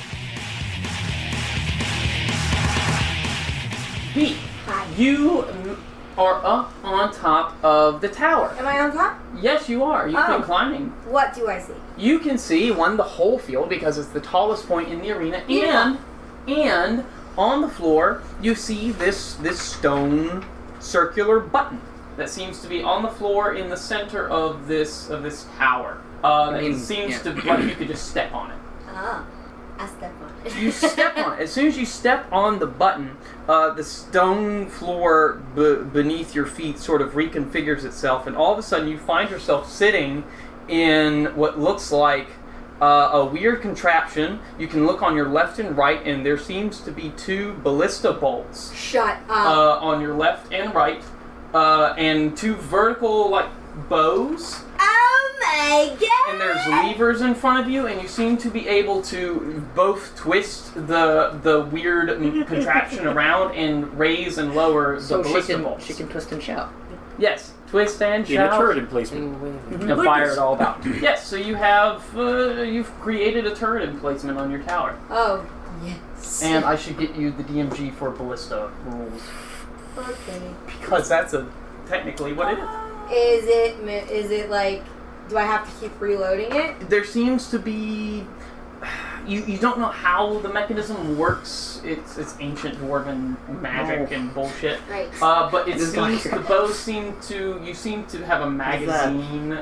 Pete, you are up on top of the tower. Am I on top? Yes, you are. You've been climbing. What do I see? You can see, the whole field, because it's the tallest point in the arena, and on the floor, you see this stone circular button that seems to be on the floor in the center of this tower. It seems to like you could just step on it. Oh, I step on it. You step on it. As soon as you step on the button, the stone floor beneath your feet sort of reconfigures itself, and all of a sudden you find yourself sitting in what looks like a weird contraption. You can look on your left and right, and there seems to be 2 ballista bolts. Shut up. On your left and right. And 2 vertical, bows. Oh my god! And there's levers in front of you, and you seem to be able to both twist the weird contraption around and raise and lower the ballista bolts. She can twist and shout. Yes, twist and In a shout. turret emplacement. And fire it all about. Yes, so you have, you've created a turret emplacement on your tower. Oh, yes. And I should get you the DMG for ballista rules. Okay. Because that's technically what it is. Is it like, do I have to keep reloading it? There seems to be... You don't know how the mechanism works. It's ancient dwarven magic and bullshit. Right. But it seems the bows seem to... You seem to have a magazine.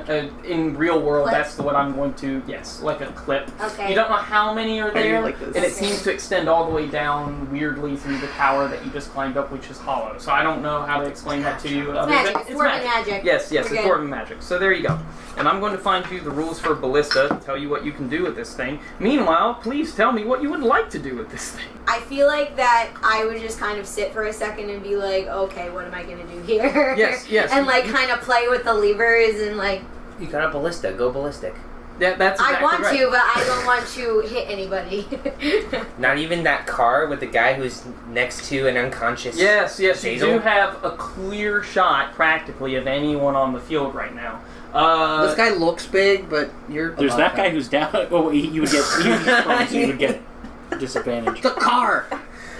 In real world, Clip? that's what I'm going to... Yes, like a clip. Okay. You don't know how many are there. like this? And it seems to extend all the way down weirdly through the tower that you just climbed up, which is hollow. So I don't know how to explain that to you. It's magic. It's dwarven magic. Yes, it's We're good. dwarven magic. So there you go. And I'm going to find you the rules for ballista, tell you what you can do with this thing. Meanwhile, please tell me what you would like to do with this thing. I feel like that I would just kind of sit for a second and be like, okay, what am I going to do here? Yes. And kind of play with the levers and You got a ballista. Go ballistic. That's exactly I want right. to, but I don't want to hit anybody. Not even that car with the guy who's next to an unconscious. Yes, you Azazel? do have a clear shot, practically, of anyone on the field right now. This guy looks big, but you're... There's that guy who's down. Oh, you would get disadvantage. The car!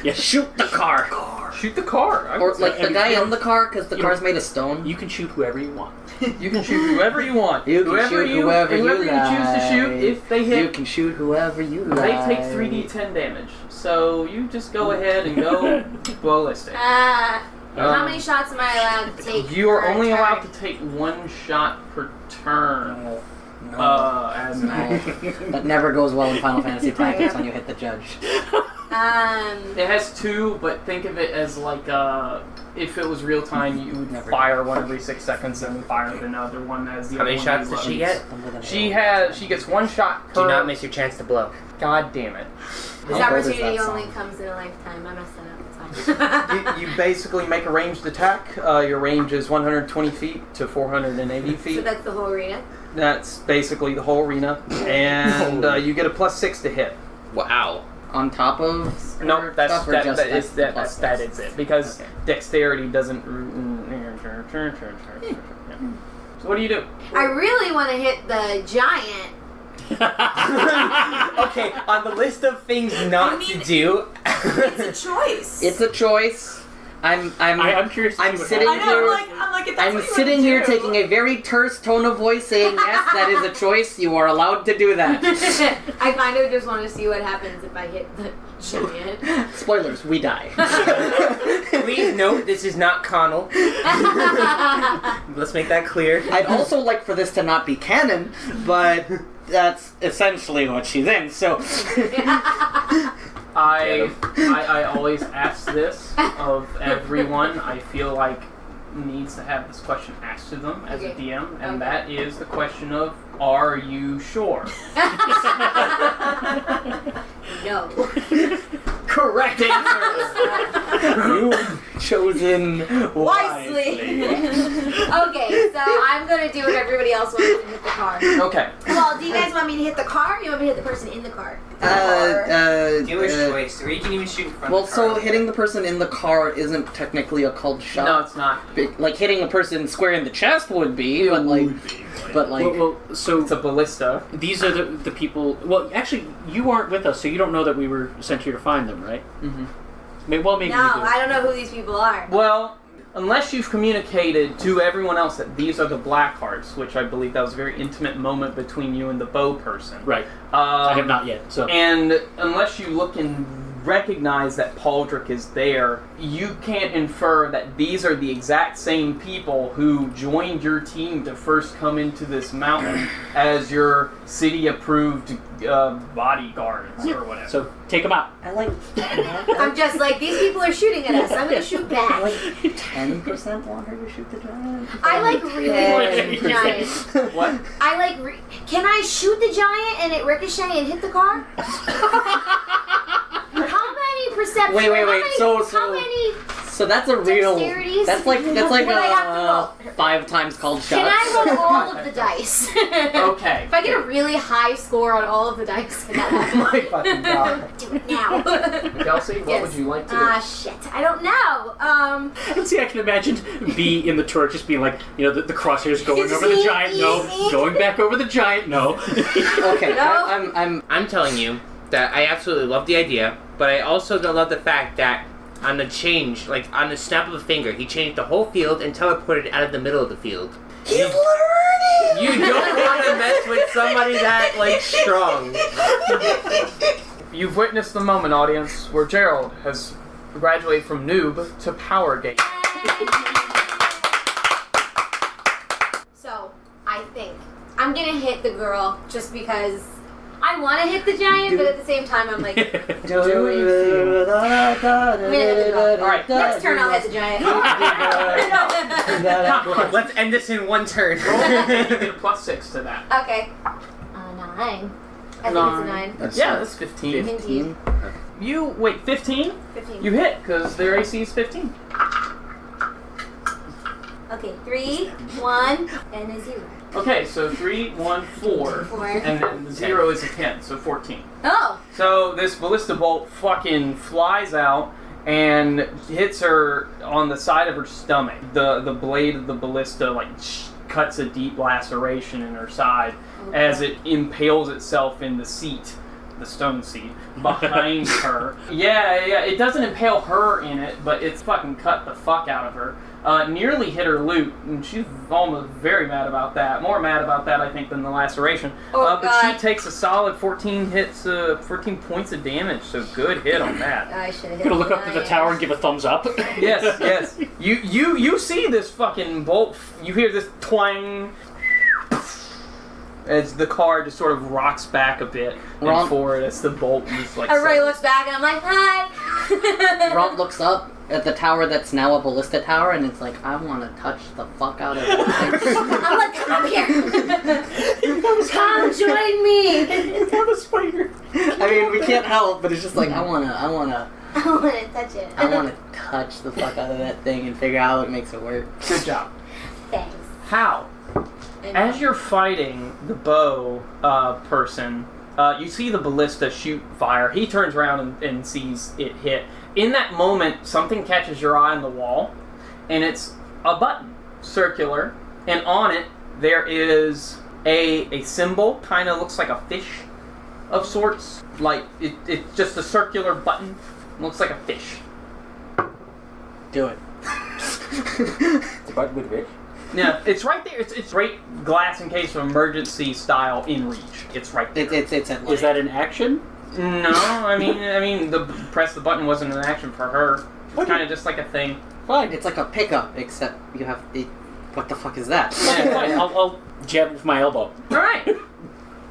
Yeah. Shoot the car! Shoot the car. I Or, would say. the guy in the car, because the You car's know- made of stone. You can shoot whoever you want. You can shoot whoever you want. You can shoot whoever you choose to shoot, if they hit, You can shoot whoever you they like. take 3d10 damage. So you just go ahead and go ballistic. How many shots am I allowed to take? You are per only turn? allowed to take 1 shot per turn. No. As an action. That never goes well in Final Fantasy Tactics when you hit the judge. It has 2, but think of it as like if it was real time, you would Never. fire one every 6 seconds and fire another one as the How other many one shots you does load. she get? She gets 1 shot per. Do not miss your chance to blow. God damn it. This How old is opportunity that only song? comes in a lifetime. I messed that up. It's fine. You basically make a ranged attack. Your range is 120 feet to 480 feet. So that's the whole arena? That's basically the whole arena. And you get a +6 to hit. Wow. On top of... No, or that's stuff, or that, just that is that's that, plus that six? is it. Because Okay. dexterity doesn't. So what do you do? I really want to hit the giant. Okay, on the list of things not to do. It's a choice. It's a choice, I'm curious to see I'm what sitting happens. here. I'm like, if that's I'm what you sitting wanna here do. taking a very terse tone of voice saying, yes, that is a choice. You are allowed to do that. I kind of just want to see what happens if I hit the giant. Spoilers, we die. Please note, this is not Conall. Let's make that clear. I'd also like for this to not be canon, but that's essentially what she's in, so... I always ask this of everyone I feel like needs to have this question asked to them as a DM, and that is the question of, are you sure? No. Correct answer! You've chosen Wisely. Okay, so I'm gonna do what everybody else wants and hit the car. Okay. Well, do you guys want me to hit the car? Or you want me to hit the person in the car? Dealer's choice, or you can even shoot in front Well, of the car. so hitting the person in the car isn't technically a called shot. No, it's not. Like hitting a person square in the chest would be, but like, Well, so It's a ballista. these are the people. Well, actually, you aren't with us, so you don't know that we were sent here to find them, right? Mm-hmm. Maybe No, you do. I don't know who these people are. Well, unless you've communicated to everyone else that these are the Blackhearts, which I believe that was a very intimate moment between you and the bow person. Right. I have not yet. So. And unless you look and recognize that Pawldryc is there, you can't infer that these are the exact same people who joined your team to first come into this mountain as your city-approved bodyguards or whatever. So take them out. I like. I'm just like, these people are shooting at us. I'm gonna shoot I back. like 10% want her to shoot the giant. I like really want to shoot the giant. What? I like. Can I shoot the giant and it ricochet and hit the car? How many perception? Wait. How many? So that's a real. Dexterities? That's like What do I have to roll? 5 times called shot. Can I roll all of the dice? Okay. If I get a really high score on all of the dice, can that happen? My fucking God. Do it now. Kelsey, what Yes. would you like to do? Shit. I don't know. See, I can imagine B in the turret just being like, the crosshairs going over the giant, no, going back over the giant, no. Okay, No. I'm telling you that I absolutely love the idea, but I also don't love the fact that on the change, like on the snap of a finger, he changed the whole field and teleported out of the middle of the field. He's learning. You don't want to mess with somebody that strong. You've witnessed the moment, audience, where Gerald has graduated from noob to power gate. So, I think I'm gonna hit the girl just because I want to hit the giant, but at the same time, I'm like, Alright. next turn I'll hit the giant. Let's end this in one turn. You get a +6 to that. Okay. 9. I think it's a 9. Yeah, that's 15. 15. You, wait, 15? 15. You hit, because their AC is 15. Okay, 3, 1, and a 0. Okay, so 3, 1, 4. 4. And then the 0 is a 10, so 14. Oh! So this ballista bolt fucking flies out and hits her on the side of her stomach. The blade of the ballista cuts a deep laceration in her side as it impales itself in the seat, the stone seat, behind her. Yeah, it doesn't impale her in it, but it's fucking cut the fuck out of her. Nearly hit her loot, and she's almost very mad about that. More mad about that, I think, than the laceration. But she takes a solid 14 hits, 14 points of damage, so good hit on that. I should have hit I'm gonna look up to the tower and give a thumbs up. Yes. You see this fucking bolt, you hear this twang as the car just sort of rocks back a bit and forward as the bolt just Everybody looks back and I'm like, hi! Ront looks up at the tower that's now a ballista tower, and it's like, I want to touch the fuck out of it. I'm like, come over here! Come join me! It's on a spider. I mean, we can't help, but it's just like, I wanna I want to touch it. I wanna touch the fuck out of that thing and figure out how it makes it work. Good job. Thanks. How? As you're fighting the bow person, you see the ballista shoot fire. He turns around and sees it hit. In that moment, something catches your eye on the wall, and it's a button, circular, and on it there is a symbol, kind of looks like a fish of sorts. Like, it's just a circular button, looks like a fish. Do it. It's a button with Rich. Yeah, it's right there. It's right glass in case of emergency style in reach. It's right there. It's at Is that an action? No, I mean, the press the button wasn't an action for her. It's kind of just like a thing. Fine. It's like a pickup, except you have it. What the fuck is that? Yeah, fine. I'll jab with my elbow. All right.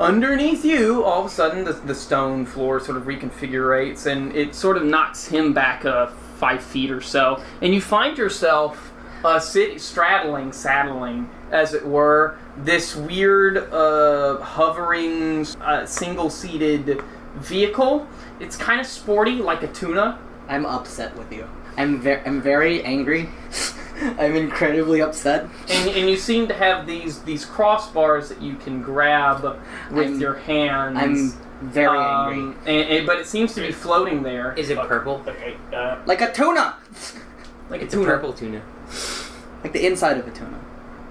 Underneath you, all of a sudden, the stone floor sort of reconfigurates, and it sort of knocks him back 5 feet or so, and you find yourself saddling, as it were, this weird, hovering, single-seated vehicle. It's kind of sporty, like a tuna. I'm upset with you. I'm very angry. I'm incredibly upset. And you seem to have these crossbars that you can grab with your hands. I'm very angry. But it seems to be floating there. Is it purple? Okay. Like a tuna! Like It's a a tuna. purple tuna. Like the inside of a tuna.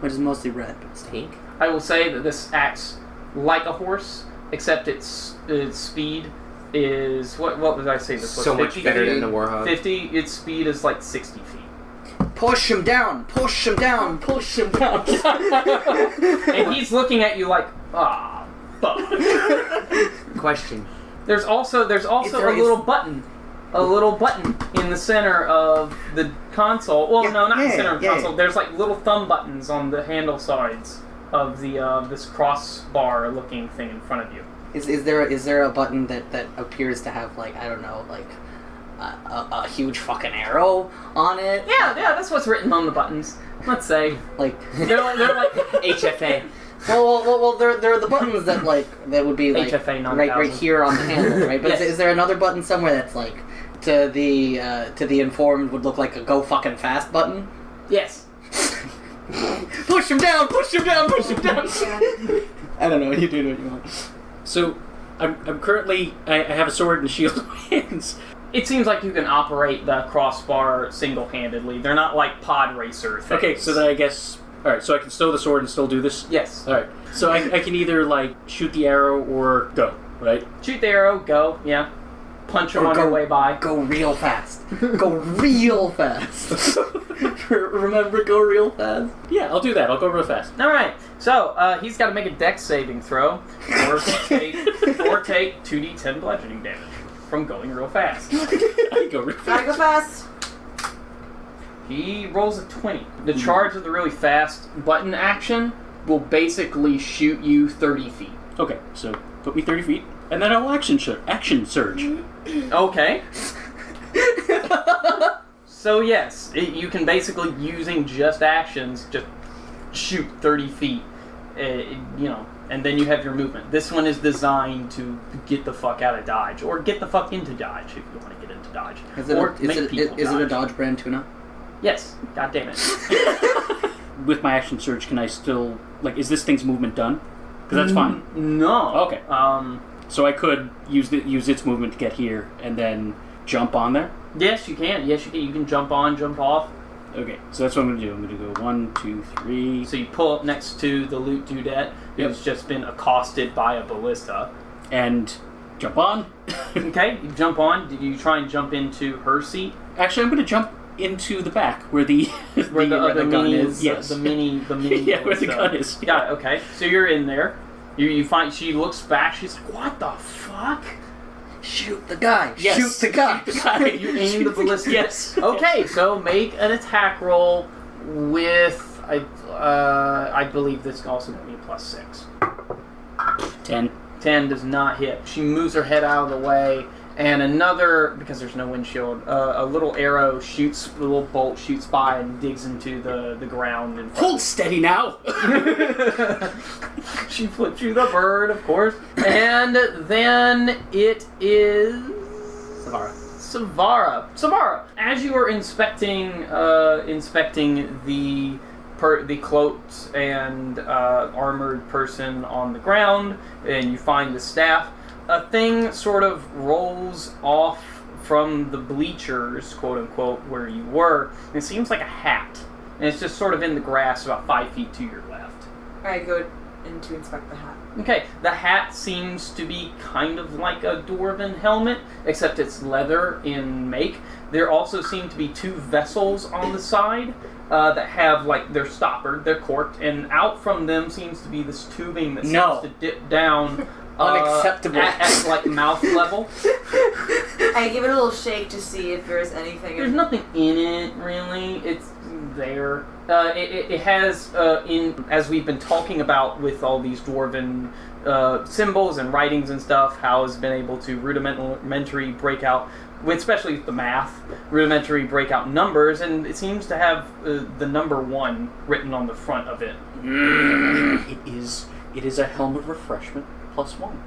Which is mostly red, but still. Pink? I will say that this acts like a horse, except its speed is... What did I say this was? So much 50 better feet? than the Warhog. 50, its speed is like 60 feet. Push him down! Push him down! Push him down! And he's looking at you like, ah, fuck. Question. There's also a little button in the center of the console. Well, no, not the center of the console. There's like little thumb buttons on the handle sides of the this crossbar looking thing in front of you. Is there a button that appears to have, like, I don't know, like a huge fucking arrow on it? Yeah, that's what's written on the buttons. Let's say, Like they're like HFA. well, they're the buttons that would be like HFA 9000. right here on the handle, right? But Yes. is there another button somewhere that's like to the informed would look like a go fucking fast button? yes. Push him down! Push him down! Push him down! I don't know. You do what you want. So, I'm currently... I have a sword and shield in my hands. It seems like you can operate the crossbar single-handedly. They're not like pod racer things. Okay, so then I guess... Alright, so I can stow the sword and still do this? Yes. Alright, so I can either, like, shoot the arrow or go, right? Shoot the arrow, go, yeah. Punch him on your way by. Go real fast. Go real fast. Remember, go real fast. Yeah, I'll do that. I'll go real fast. Alright, so he's got to make a dex saving throw or take 2d10 bludgeoning damage from going real fast. I go real Gotta go fast. He rolls a 20. The charge of the really fast button action will basically shoot you 30 feet. Okay, so put me 30 feet, and then I'll action surge. Okay. So yes, you can basically, using just actions, just shoot 30 feet, and then you have your movement. This one is designed to get the fuck out of dodge, or get the fuck into dodge if you want to get into dodge. Is it a Dodge brand tuna? Yes, god damn it. With my action surge, can I still... Like, is this thing's movement done? Because that's fine. No. Okay. So I could use its movement to get here, and then jump on there? Yes, you can. Yes, you can. You can jump on, jump off. Okay, so that's what I'm going to do. I'm going to go 1, 2, 3... So you pull up next to the loot dudette, who's just been accosted by a ballista. And jump on. Okay, you jump on. Did you try and jump into her seat? Actually, I'm going to jump into the back, where the Where the gun mini is. Yes. The mini Yeah, where the gun is. Got it, okay. So you're in there. You find, she looks back, she's like, what the fuck? Shoot the guy! Yes. Shoot the guy! You aim the ballista. Yes. Okay, so make an attack roll with, I believe this is also going to be a +6. 10. 10 does not hit. She moves her head out of the way, and another, because there's no windshield, a little arrow shoots, a little bolt shoots by and digs into the ground. And Hold steady now! She flips you the bird, of course. And then it is... Sav'ah. As you are inspecting the cloaked and armored person on the ground, and you find the staff, a thing sort of rolls off from the bleachers, quote unquote, where you were. And it seems like a hat, and it's just sort of in the grass about 5 feet to your left. Alright, go in to inspect the hat. Okay, the hat seems to be kind of like a Dwarven helmet, except it's leather in make. There also seem to be 2 vessels on the side that have, like, they're stoppered, they're corked, and out from them seems to be this tubing that seems to dip down Unacceptable. At like mouth level. I give it a little shake to see if there's anything. There's nothing in it, really. It's there. It has, as we've been talking about with all these Dwarven symbols and writings and stuff, how it's been able to rudimentary break out, especially with the math, rudimentary break out numbers, and it seems to have the number 1 written on the front of it. It is a helmet refreshment +1.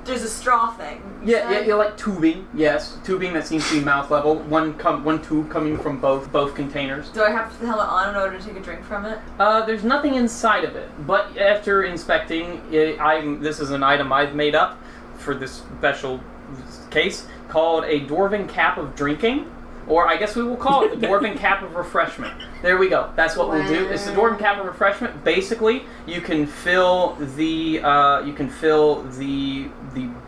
There's a straw thing. Yeah, like tubing. Yes, tubing that seems to be mouth level. One tube coming from both containers. Do I have to put the helmet on in order to take a drink from it? There's nothing inside of it, but after inspecting it, this is an item I've made up for this special case called a Dwarven cap of drinking. Or I guess we will call it the Dwarven cap of refreshment. There we go. That's what we'll do. It's the Dwarven cap of refreshment. Basically, you can fill the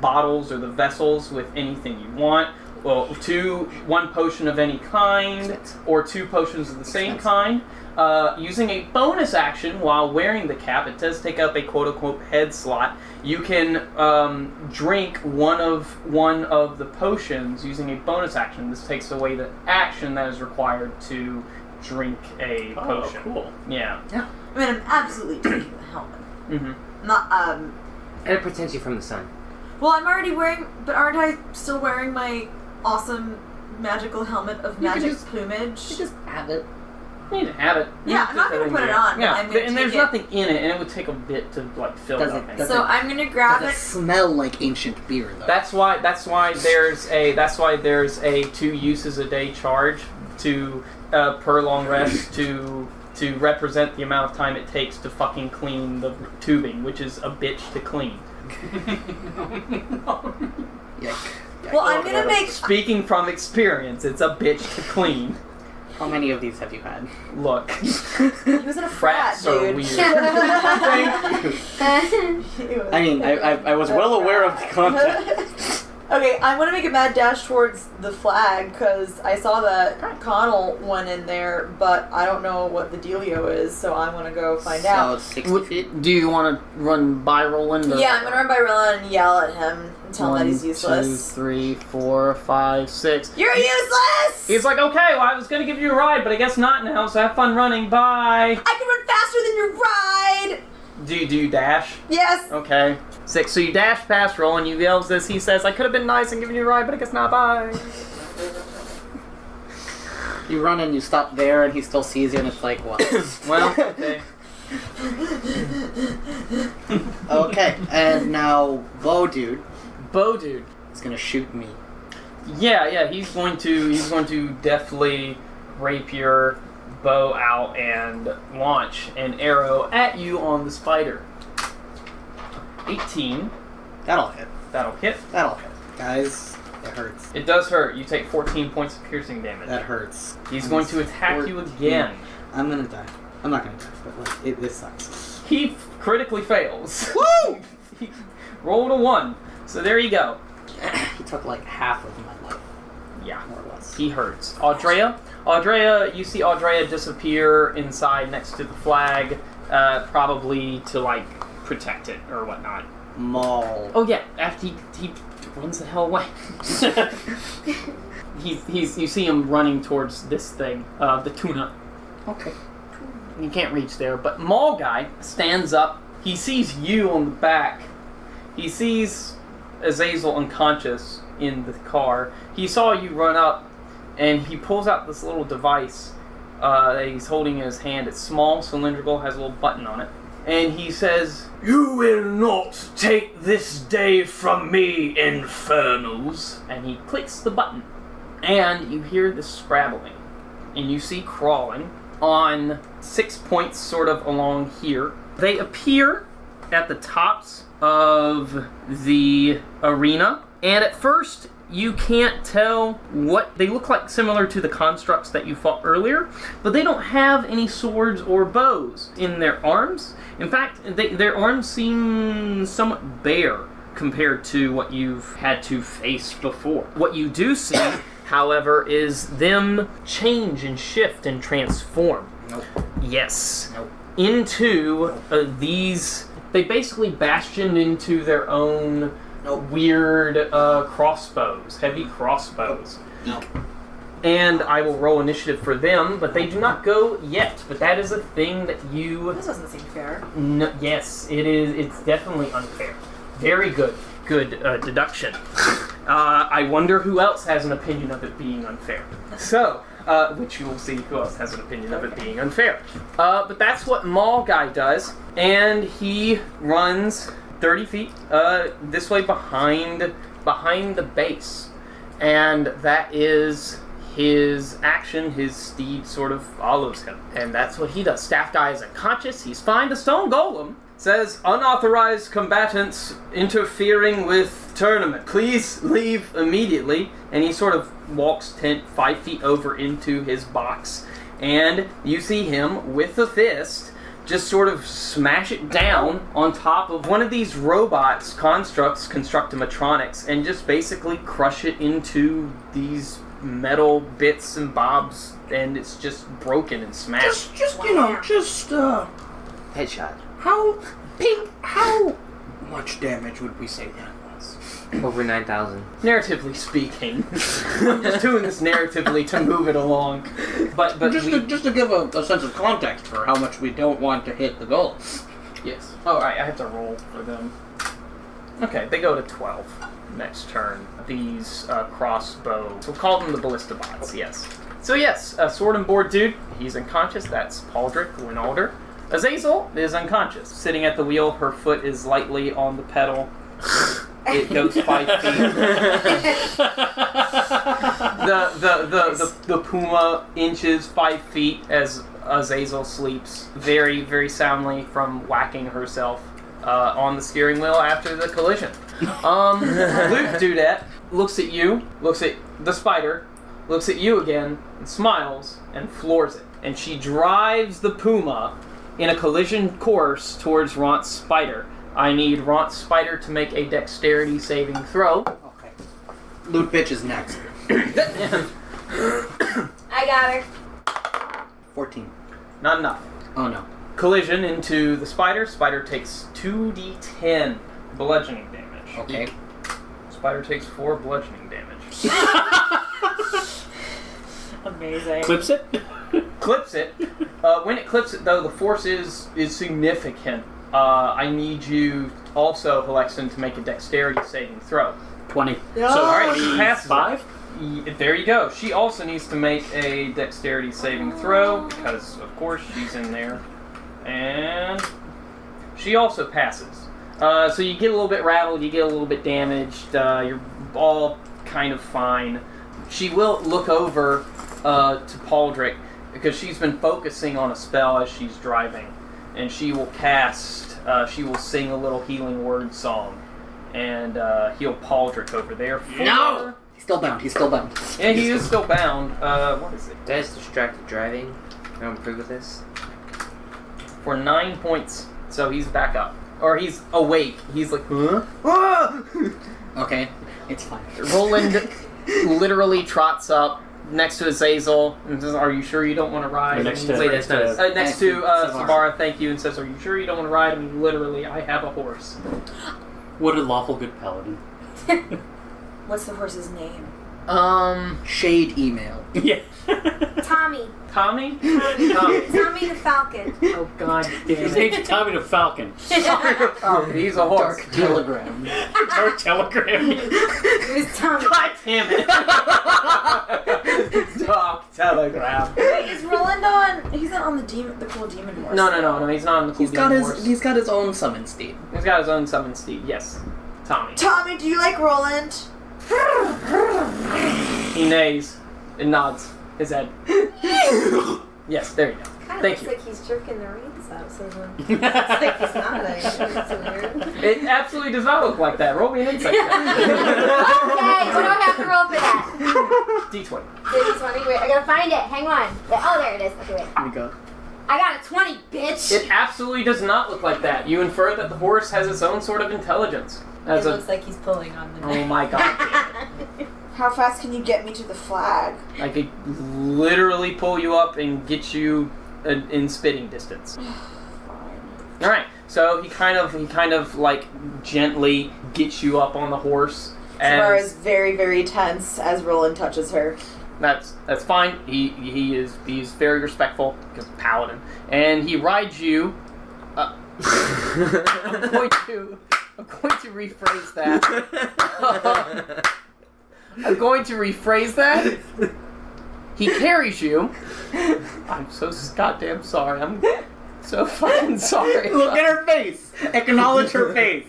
bottles or the vessels with anything you want. Well, 1 potion of any kind, or 2 potions of the same kind. Using a bonus action while wearing the cap, it does take up a quote-unquote head slot. You can drink one of the potions using a bonus action. This takes away the action that is required to drink a potion. Cool. Yeah. I mean, I'm absolutely taking the helmet. Mm-hmm. Not And it protects you from the sun. Well, I'm already wearing, but aren't I still wearing my awesome magical helmet of magic plumage? You just have it. You need to have it. Yeah, I'm not going to put it on. Yeah, I'm gonna and there's take it. nothing in it, and it would take a bit to like fill it up. So I'm going to grab Does it. it smell like ancient beer though? That's why there's a 2 uses a day charge to per long rest to represent the amount of time it takes to fucking clean the tubing, which is a bitch to clean. Well, I'm going to make... Speaking from experience, it's a bitch to clean. How many of these have you had? Look. He was in a frat, Frats are dude. weird. Thank you. I mean, I was well aware of the context. Okay, I want to make a mad dash towards the flag because I saw that Conall went in there, but I don't know what the dealio is, so I want to go find out. 60 feet. Do you want to run by Roland? Yeah, I'm going to run by Roland and yell at him and tell him that he's useless. 2, 3, 4, 5, 6. You're useless! He's like, okay, well, I was going to give you a ride, but I guess not now, so have fun running. Bye. I can run faster than your ride! Do you dash? Yes! Okay. 6. So you dash past Roland, you yells this, he says, I could have been nice and given you a ride, but I guess not, bye. You run and you stop there and he still sees you and it's like, what? Well, okay. Okay, and now Bow Dude is gonna shoot me. Yeah, he's going to deftly rapier bow out and launch an arrow at you on the spider. 18. That'll hit. That'll hit. guys, it hurts. It does hurt. You take 14 points of piercing damage. That hurts. He's going to attack you again. I'm gonna die. I'm not gonna die, but like, this sucks. He critically fails. Woo! He rolled a 1. So there you go. He took like half of my life. Yeah. More or less. He hurts. Audrea, you see Audrea disappear inside next to the flag, probably to like protect it or whatnot. Maul. Oh yeah, after he runs the hell away. You see him running towards this thing, the tuna. Okay. You can't reach there, but Maul guy stands up. He sees you on the back. He sees Azazel unconscious in the car. He saw you run up, and he pulls out this little device that he's holding in his hand. It's small, cylindrical, has a little button on it. And he says, "You will not take this day from me, infernals." And he clicks the button. And you hear this scrabbling. And you see crawling on 6 points sort of along here. They appear at the tops of the arena. And at first, You can't tell what they look like, similar to the constructs that you fought earlier, but they don't have any swords or bows in their arms. In fact, their arms seem somewhat bare compared to what you've had to face before. What you do see, however, is them change and shift and transform. Nope. Yes. Nope. Into these... They basically bastioned into their own weird crossbows, heavy crossbows. No. And I will roll initiative for them, but they do not go yet. But that is a thing that you... This doesn't seem fair. No, yes, it is. It's definitely unfair. Very good. Good deduction. I wonder who else has an opinion of it being unfair. So, which you will see who else has an opinion of it being unfair. But that's what Maul Guy does. And he runs 30 feet this way behind the base. And that is his action. His steed sort of follows him. And that's what he does. Staff Guy is unconscious. He's fine. The Stone Golem says, unauthorized combatants interfering with tournament. Please leave immediately. And he sort of walks 5 feet over into his box. And you see him with a fist just sort of smash it down on top of one of these robots, constructs, constructomatronics, and just basically crush it into these metal bits and bobs, and it's just broken and smashed. Headshot. How much damage would we say that was? Over 9,000. Narratively speaking. I'm just doing this narratively to move it along. But Just to give a sense of context for how much we don't want to hit the goal. Yes. Oh, right, I have to roll for them. Okay, they go to 12 next turn. These crossbow, we'll call them the ballista bots, yes. So yes, a sword and board dude, he's unconscious, that's Pawldryc Wynalder. Azazel is unconscious, sitting at the wheel, her foot is lightly on the pedal. It goes 5 feet. the puma inches 5 feet as Azazel sleeps very, very soundly from whacking herself on the steering wheel after the collision. Luke Dudette looks at you, looks at the spider, looks at you again, and smiles, and floors it. And she drives the puma in a collision course towards Ront's spider. I need Ront's spider to make a dexterity saving throw. Okay. Loot bitch is next. I got her. 14. Not enough. Oh no. Collision into the spider. Spider takes 2d10 bludgeoning damage. Okay. Spider takes 4 bludgeoning damage. Amazing. Clips it? Clips it. When it clips it, though, the force is significant. I need you also, Halexan, to make a dexterity saving throw. 20. Yeah. So, alright, she passes. 5? There you go. She also needs to make a dexterity saving throw, because, of course, she's in there. And she also passes. So you get a little bit rattled, you get a little bit damaged, you're all kind of fine. She will look over to Pawldryc, because she's been focusing on a spell as she's driving. And she will she will sing a little healing word song. And heal Pawldryc over there. No! He's still bound. Yeah, he is still bound. What is it? That's distracted driving. I'll improve with this. For 9 points. So he's back up. Or he's awake. He's like, huh? Ah! Okay, it's fine. Roland literally trots up next to Azazel and says, "Are you sure you don't want to ride?" Next And to- he's Wait, that's not next to Sav'ah, thank you, and says, "Are you sure you don't want to ride?" I mean, literally, I have a horse. What a lawful good paladin. What's the horse's name? Shade email. Yeah. Tommy. Tommy? Tommy the Falcon. Oh god damn His it. name's Tommy the Falcon. Oh, he's a horse. Dark telegram. Dark telegram. It was Tommy. God damn it. Dark telegram. Wait, is Roland on? He's not on the cool demon horse. No, he's not on the cool demon horse. He's got his own summon steed. He's got his own summon steed, yes. Tommy. Tommy, do you like Roland? He neighs and nods his head. Yes, there you go. kind of Thank looks you. like he's jerking the reeds out, so then it's like he's not. It's weird. It absolutely does not look like that. Roll me an insight check. Okay, what do I have to roll for that? D20. D20. Wait, I gotta find it. Hang on. Oh, there it is. Okay, wait. Here we go. I got a 20, bitch. It absolutely does not look like that. You infer that the horse has its own sort of intelligence. It looks like he's pulling on the neck. Oh my god. How fast can you get me to the flag? I could literally pull you up and get you in spitting distance. All right. So he kind of like gently gets you up on the horse. Sav'ah is very, very tense as Roland touches her. That's fine. He's very respectful because paladin, and he rides you. I'm going to rephrase that. I'm going to rephrase that. He carries you. I'm so goddamn sorry. I'm so fucking sorry. Look at her face. Acknowledge her face.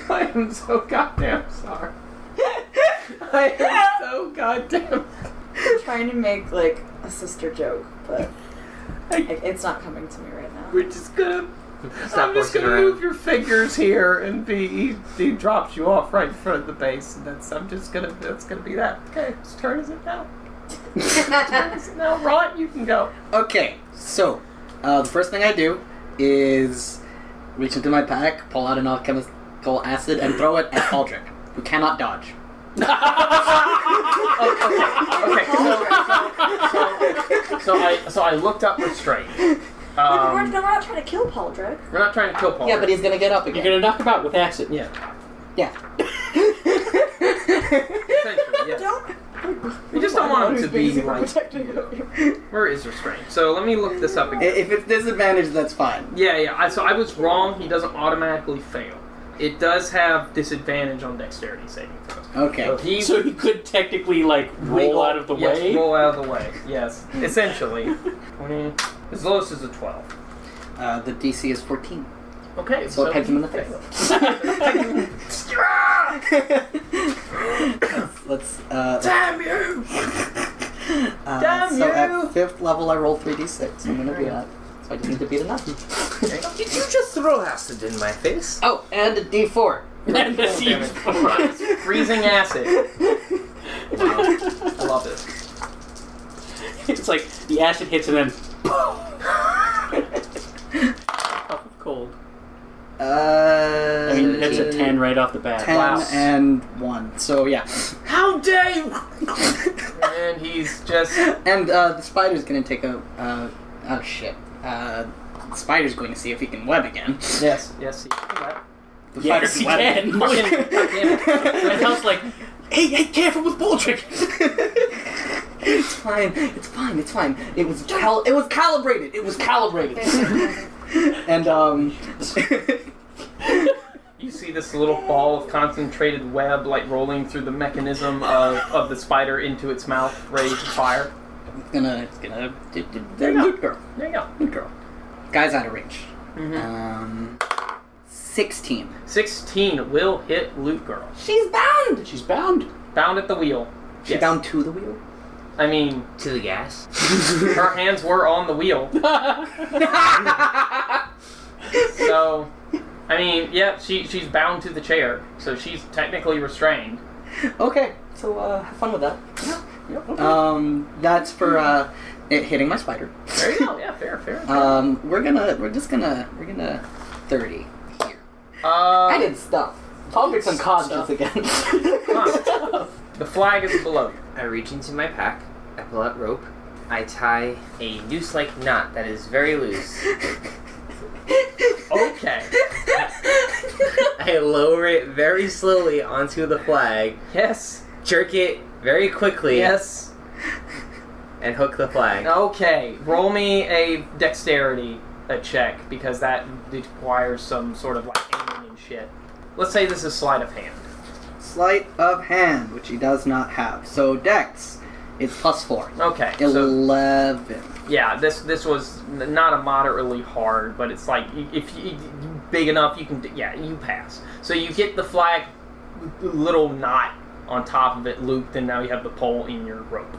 I am so goddamn sorry. I am so goddamn. I'm trying to make like a sister joke, but it's not coming to me right now. We're just gonna. Stop I'm just working gonna around. move your fingers here, and he drops you off right in front of the base, and that's gonna be that. Okay, whose turn is it now? Now, Ront, you can go. Okay, so the first thing I do is reach into my pack, pull out an alchemical acid, and throw it at Pawldryc, who cannot dodge. Okay. So I looked up restraint. we're not trying to kill Pawldryc. We're not trying to kill Paul. Yeah, but he's gonna get up again. You're gonna knock him out with acid. Yeah. Yeah. Essentially, yes. We just don't want him to be like. Where is restraint? So let me look this up again. If it's disadvantage, that's fine. Yeah. So I was wrong. He doesn't automatically fail. It does have disadvantage on dexterity saving throws. Okay. So he could technically like roll out of the yes, way. Roll out of the way. Yes. Essentially. 20. His lowest is a 12. The DC is 14. Okay. So it pegs him in the face. Let's Damn you! Damn so you! at 5th level, I roll 3d6. I'm gonna do that. So I just need to beat a 9. Did you just throw acid in my face? Oh, and a d4. And the Freezing acid. Wow. I love it. It's like the acid hits and then puff of cold. I mean, that's a 10 right off the bat. 10 Wow. and 1. So yeah. How dare you! And he's just. And the spider's gonna take a. Oh shit. The spider's going to see if he can web again. Yes. He can web. The Yes, he spider's can. webbing. And Hell's like, hey, careful with Pawldryc. It's fine. It was calibrated. And You see this little ball of concentrated web like rolling through the mechanism of the spider into its mouth, ready to fire. it's gonna. There you go. Loot girl. There you go. Loot girl. Guy's out of range. Mm-hmm. 16. 16 will hit Loot Girl. She's bound. she's bound. Bound at the wheel. She Yes. bound to the wheel. I mean, To the gas? her hands were on the wheel. So, I mean, yeah, she's bound to the chair, so she's technically restrained. Okay. So have fun with that. Yep. Okay. That's for it hitting my spider. There you go. Yeah, fair. We're gonna 30 here. I did stuff. Pawldryc's unconscious again. The flag is below you. I reach into my pack, I pull out rope, I tie a noose-like knot that is very loose. Okay. I lower it very slowly onto the flag, Yes. jerk it very quickly, Yes. and hook the flag. Okay. Roll me a dexterity check because that requires some sort of like aiming and shit. Let's say this is sleight of hand. Sleight of hand, which he does not have. So Dex, it's +4. Okay. So 11. yeah, this was not a moderately hard, but it's like if you big enough, you can you pass. So you get the flag, little knot on top of it looped, and now you have the pole in your rope.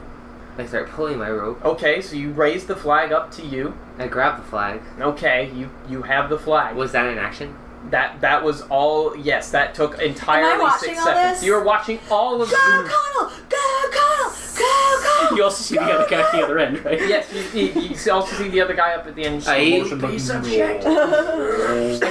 I start pulling my rope. Okay, so you raise the flag up to you. I grab the flag. Okay, you have the flag. Was that an action? That was all. Yes, that took entirely watching 6 all seconds. this? You were watching all of. Go, Conall! Go, Conall! Go, Conall! You also see the other guy at the other end, right? Yes, you also see the other guy up at the end. Piece of shit.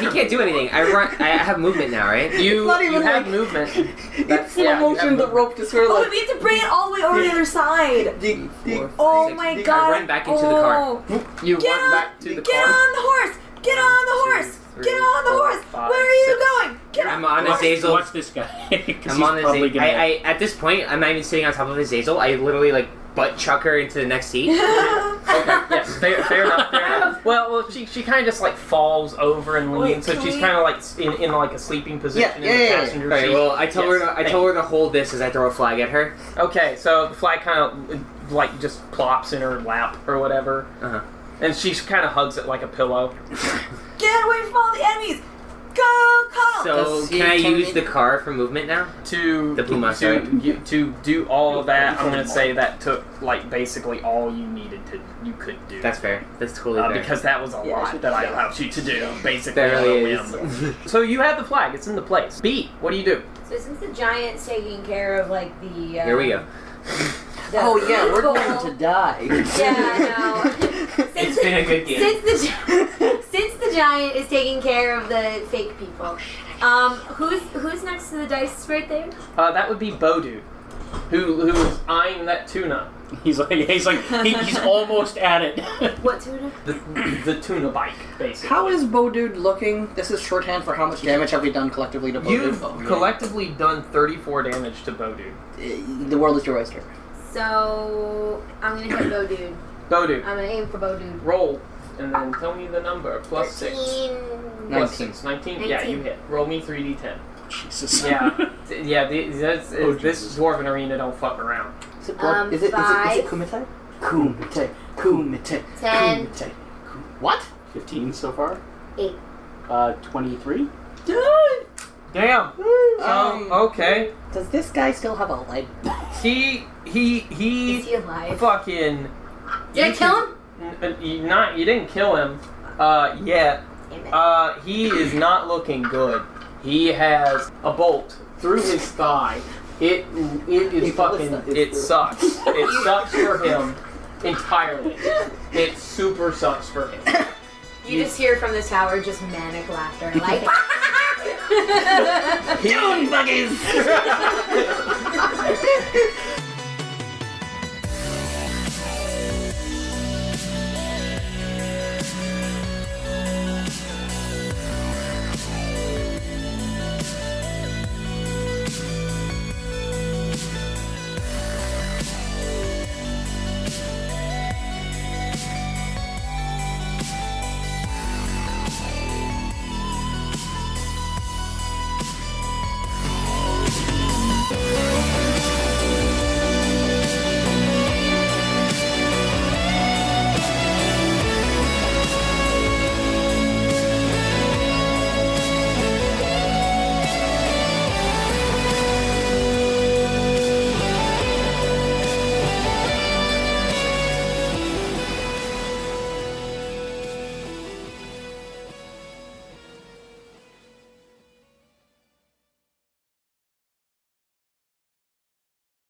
He can't do anything. I have movement now, right? You not even have like- movement. It's slow motion, the rope just sort of Oh, like... we have to bring it all the way over to the other side. Dig, dig. Oh Six. my I god. run back into the car. You Get run on, back to the get car. on the horse! Get on the horse! Three, Get on the four, horse! five, Where are you 6. going? Get I'm on. on Azazel. Watch this guy. 'Cause I'm he's on probably Azazel. gonna- I at this point, I'm not even sitting on top of Azazel. I literally like butt chuck her into the next seat. Okay, yes, fair enough. Well, she kind of just like falls over and leans, so can she's we- kind of like in like a sleeping position in the passenger Right, seat. well, I tell Yes, her to hold this as I throw a flag at her. Okay, so the flag kind of like just plops in her lap or whatever, and she kind of hugs it like a pillow. Get away from all the enemies! Go, Conall! So can I use the car for movement now? To The Puma, sorry. to do all of that, I'm gonna say that took like basically all you needed to you could do. That's fair. That's totally fair. Because that was a lot that I allowed you to do, basically. That on a really whim. So you have the flag; it's in the place. B, what do you do? So since the giant's taking care of like the Here we go. Oh yeah, we're goal- going to die. Yeah, I know. It's been a good game. Since the giant is taking care of the fake people, who's next to the dice right there? That would be Bodude, who is eyeing that tuna. He's almost at it. What tuna? The tuna bike, basically. How is Bodude looking? This is shorthand for how much damage have we done collectively to Bodude? You've collectively done 34 damage to Bodude. The world is your oyster. So I'm gonna hit Bodude. Bodude, I'm gonna aim for Bodude. roll, and then tell me the number. Plus 6. 13. Plus 6. 19? Yeah, 19. you hit. Roll me 3d10. Jesus. Yeah. This Dwarven arena don't fuck around. Is it blood? Is it five. Kumite? Kumite. 10. Kumite. What? 15 so far? 8. 23? Damn. Okay. Does this guy still have a leg? He Is he alive? fucking. Did I kill him? You didn't kill him. Yet. Damn it. He is not looking good. He has a bolt through his thigh. It is fucking. It sucks. It sucks for him entirely. It super sucks for him. You just hear from the tower just manic laughter, like. Dune buggies!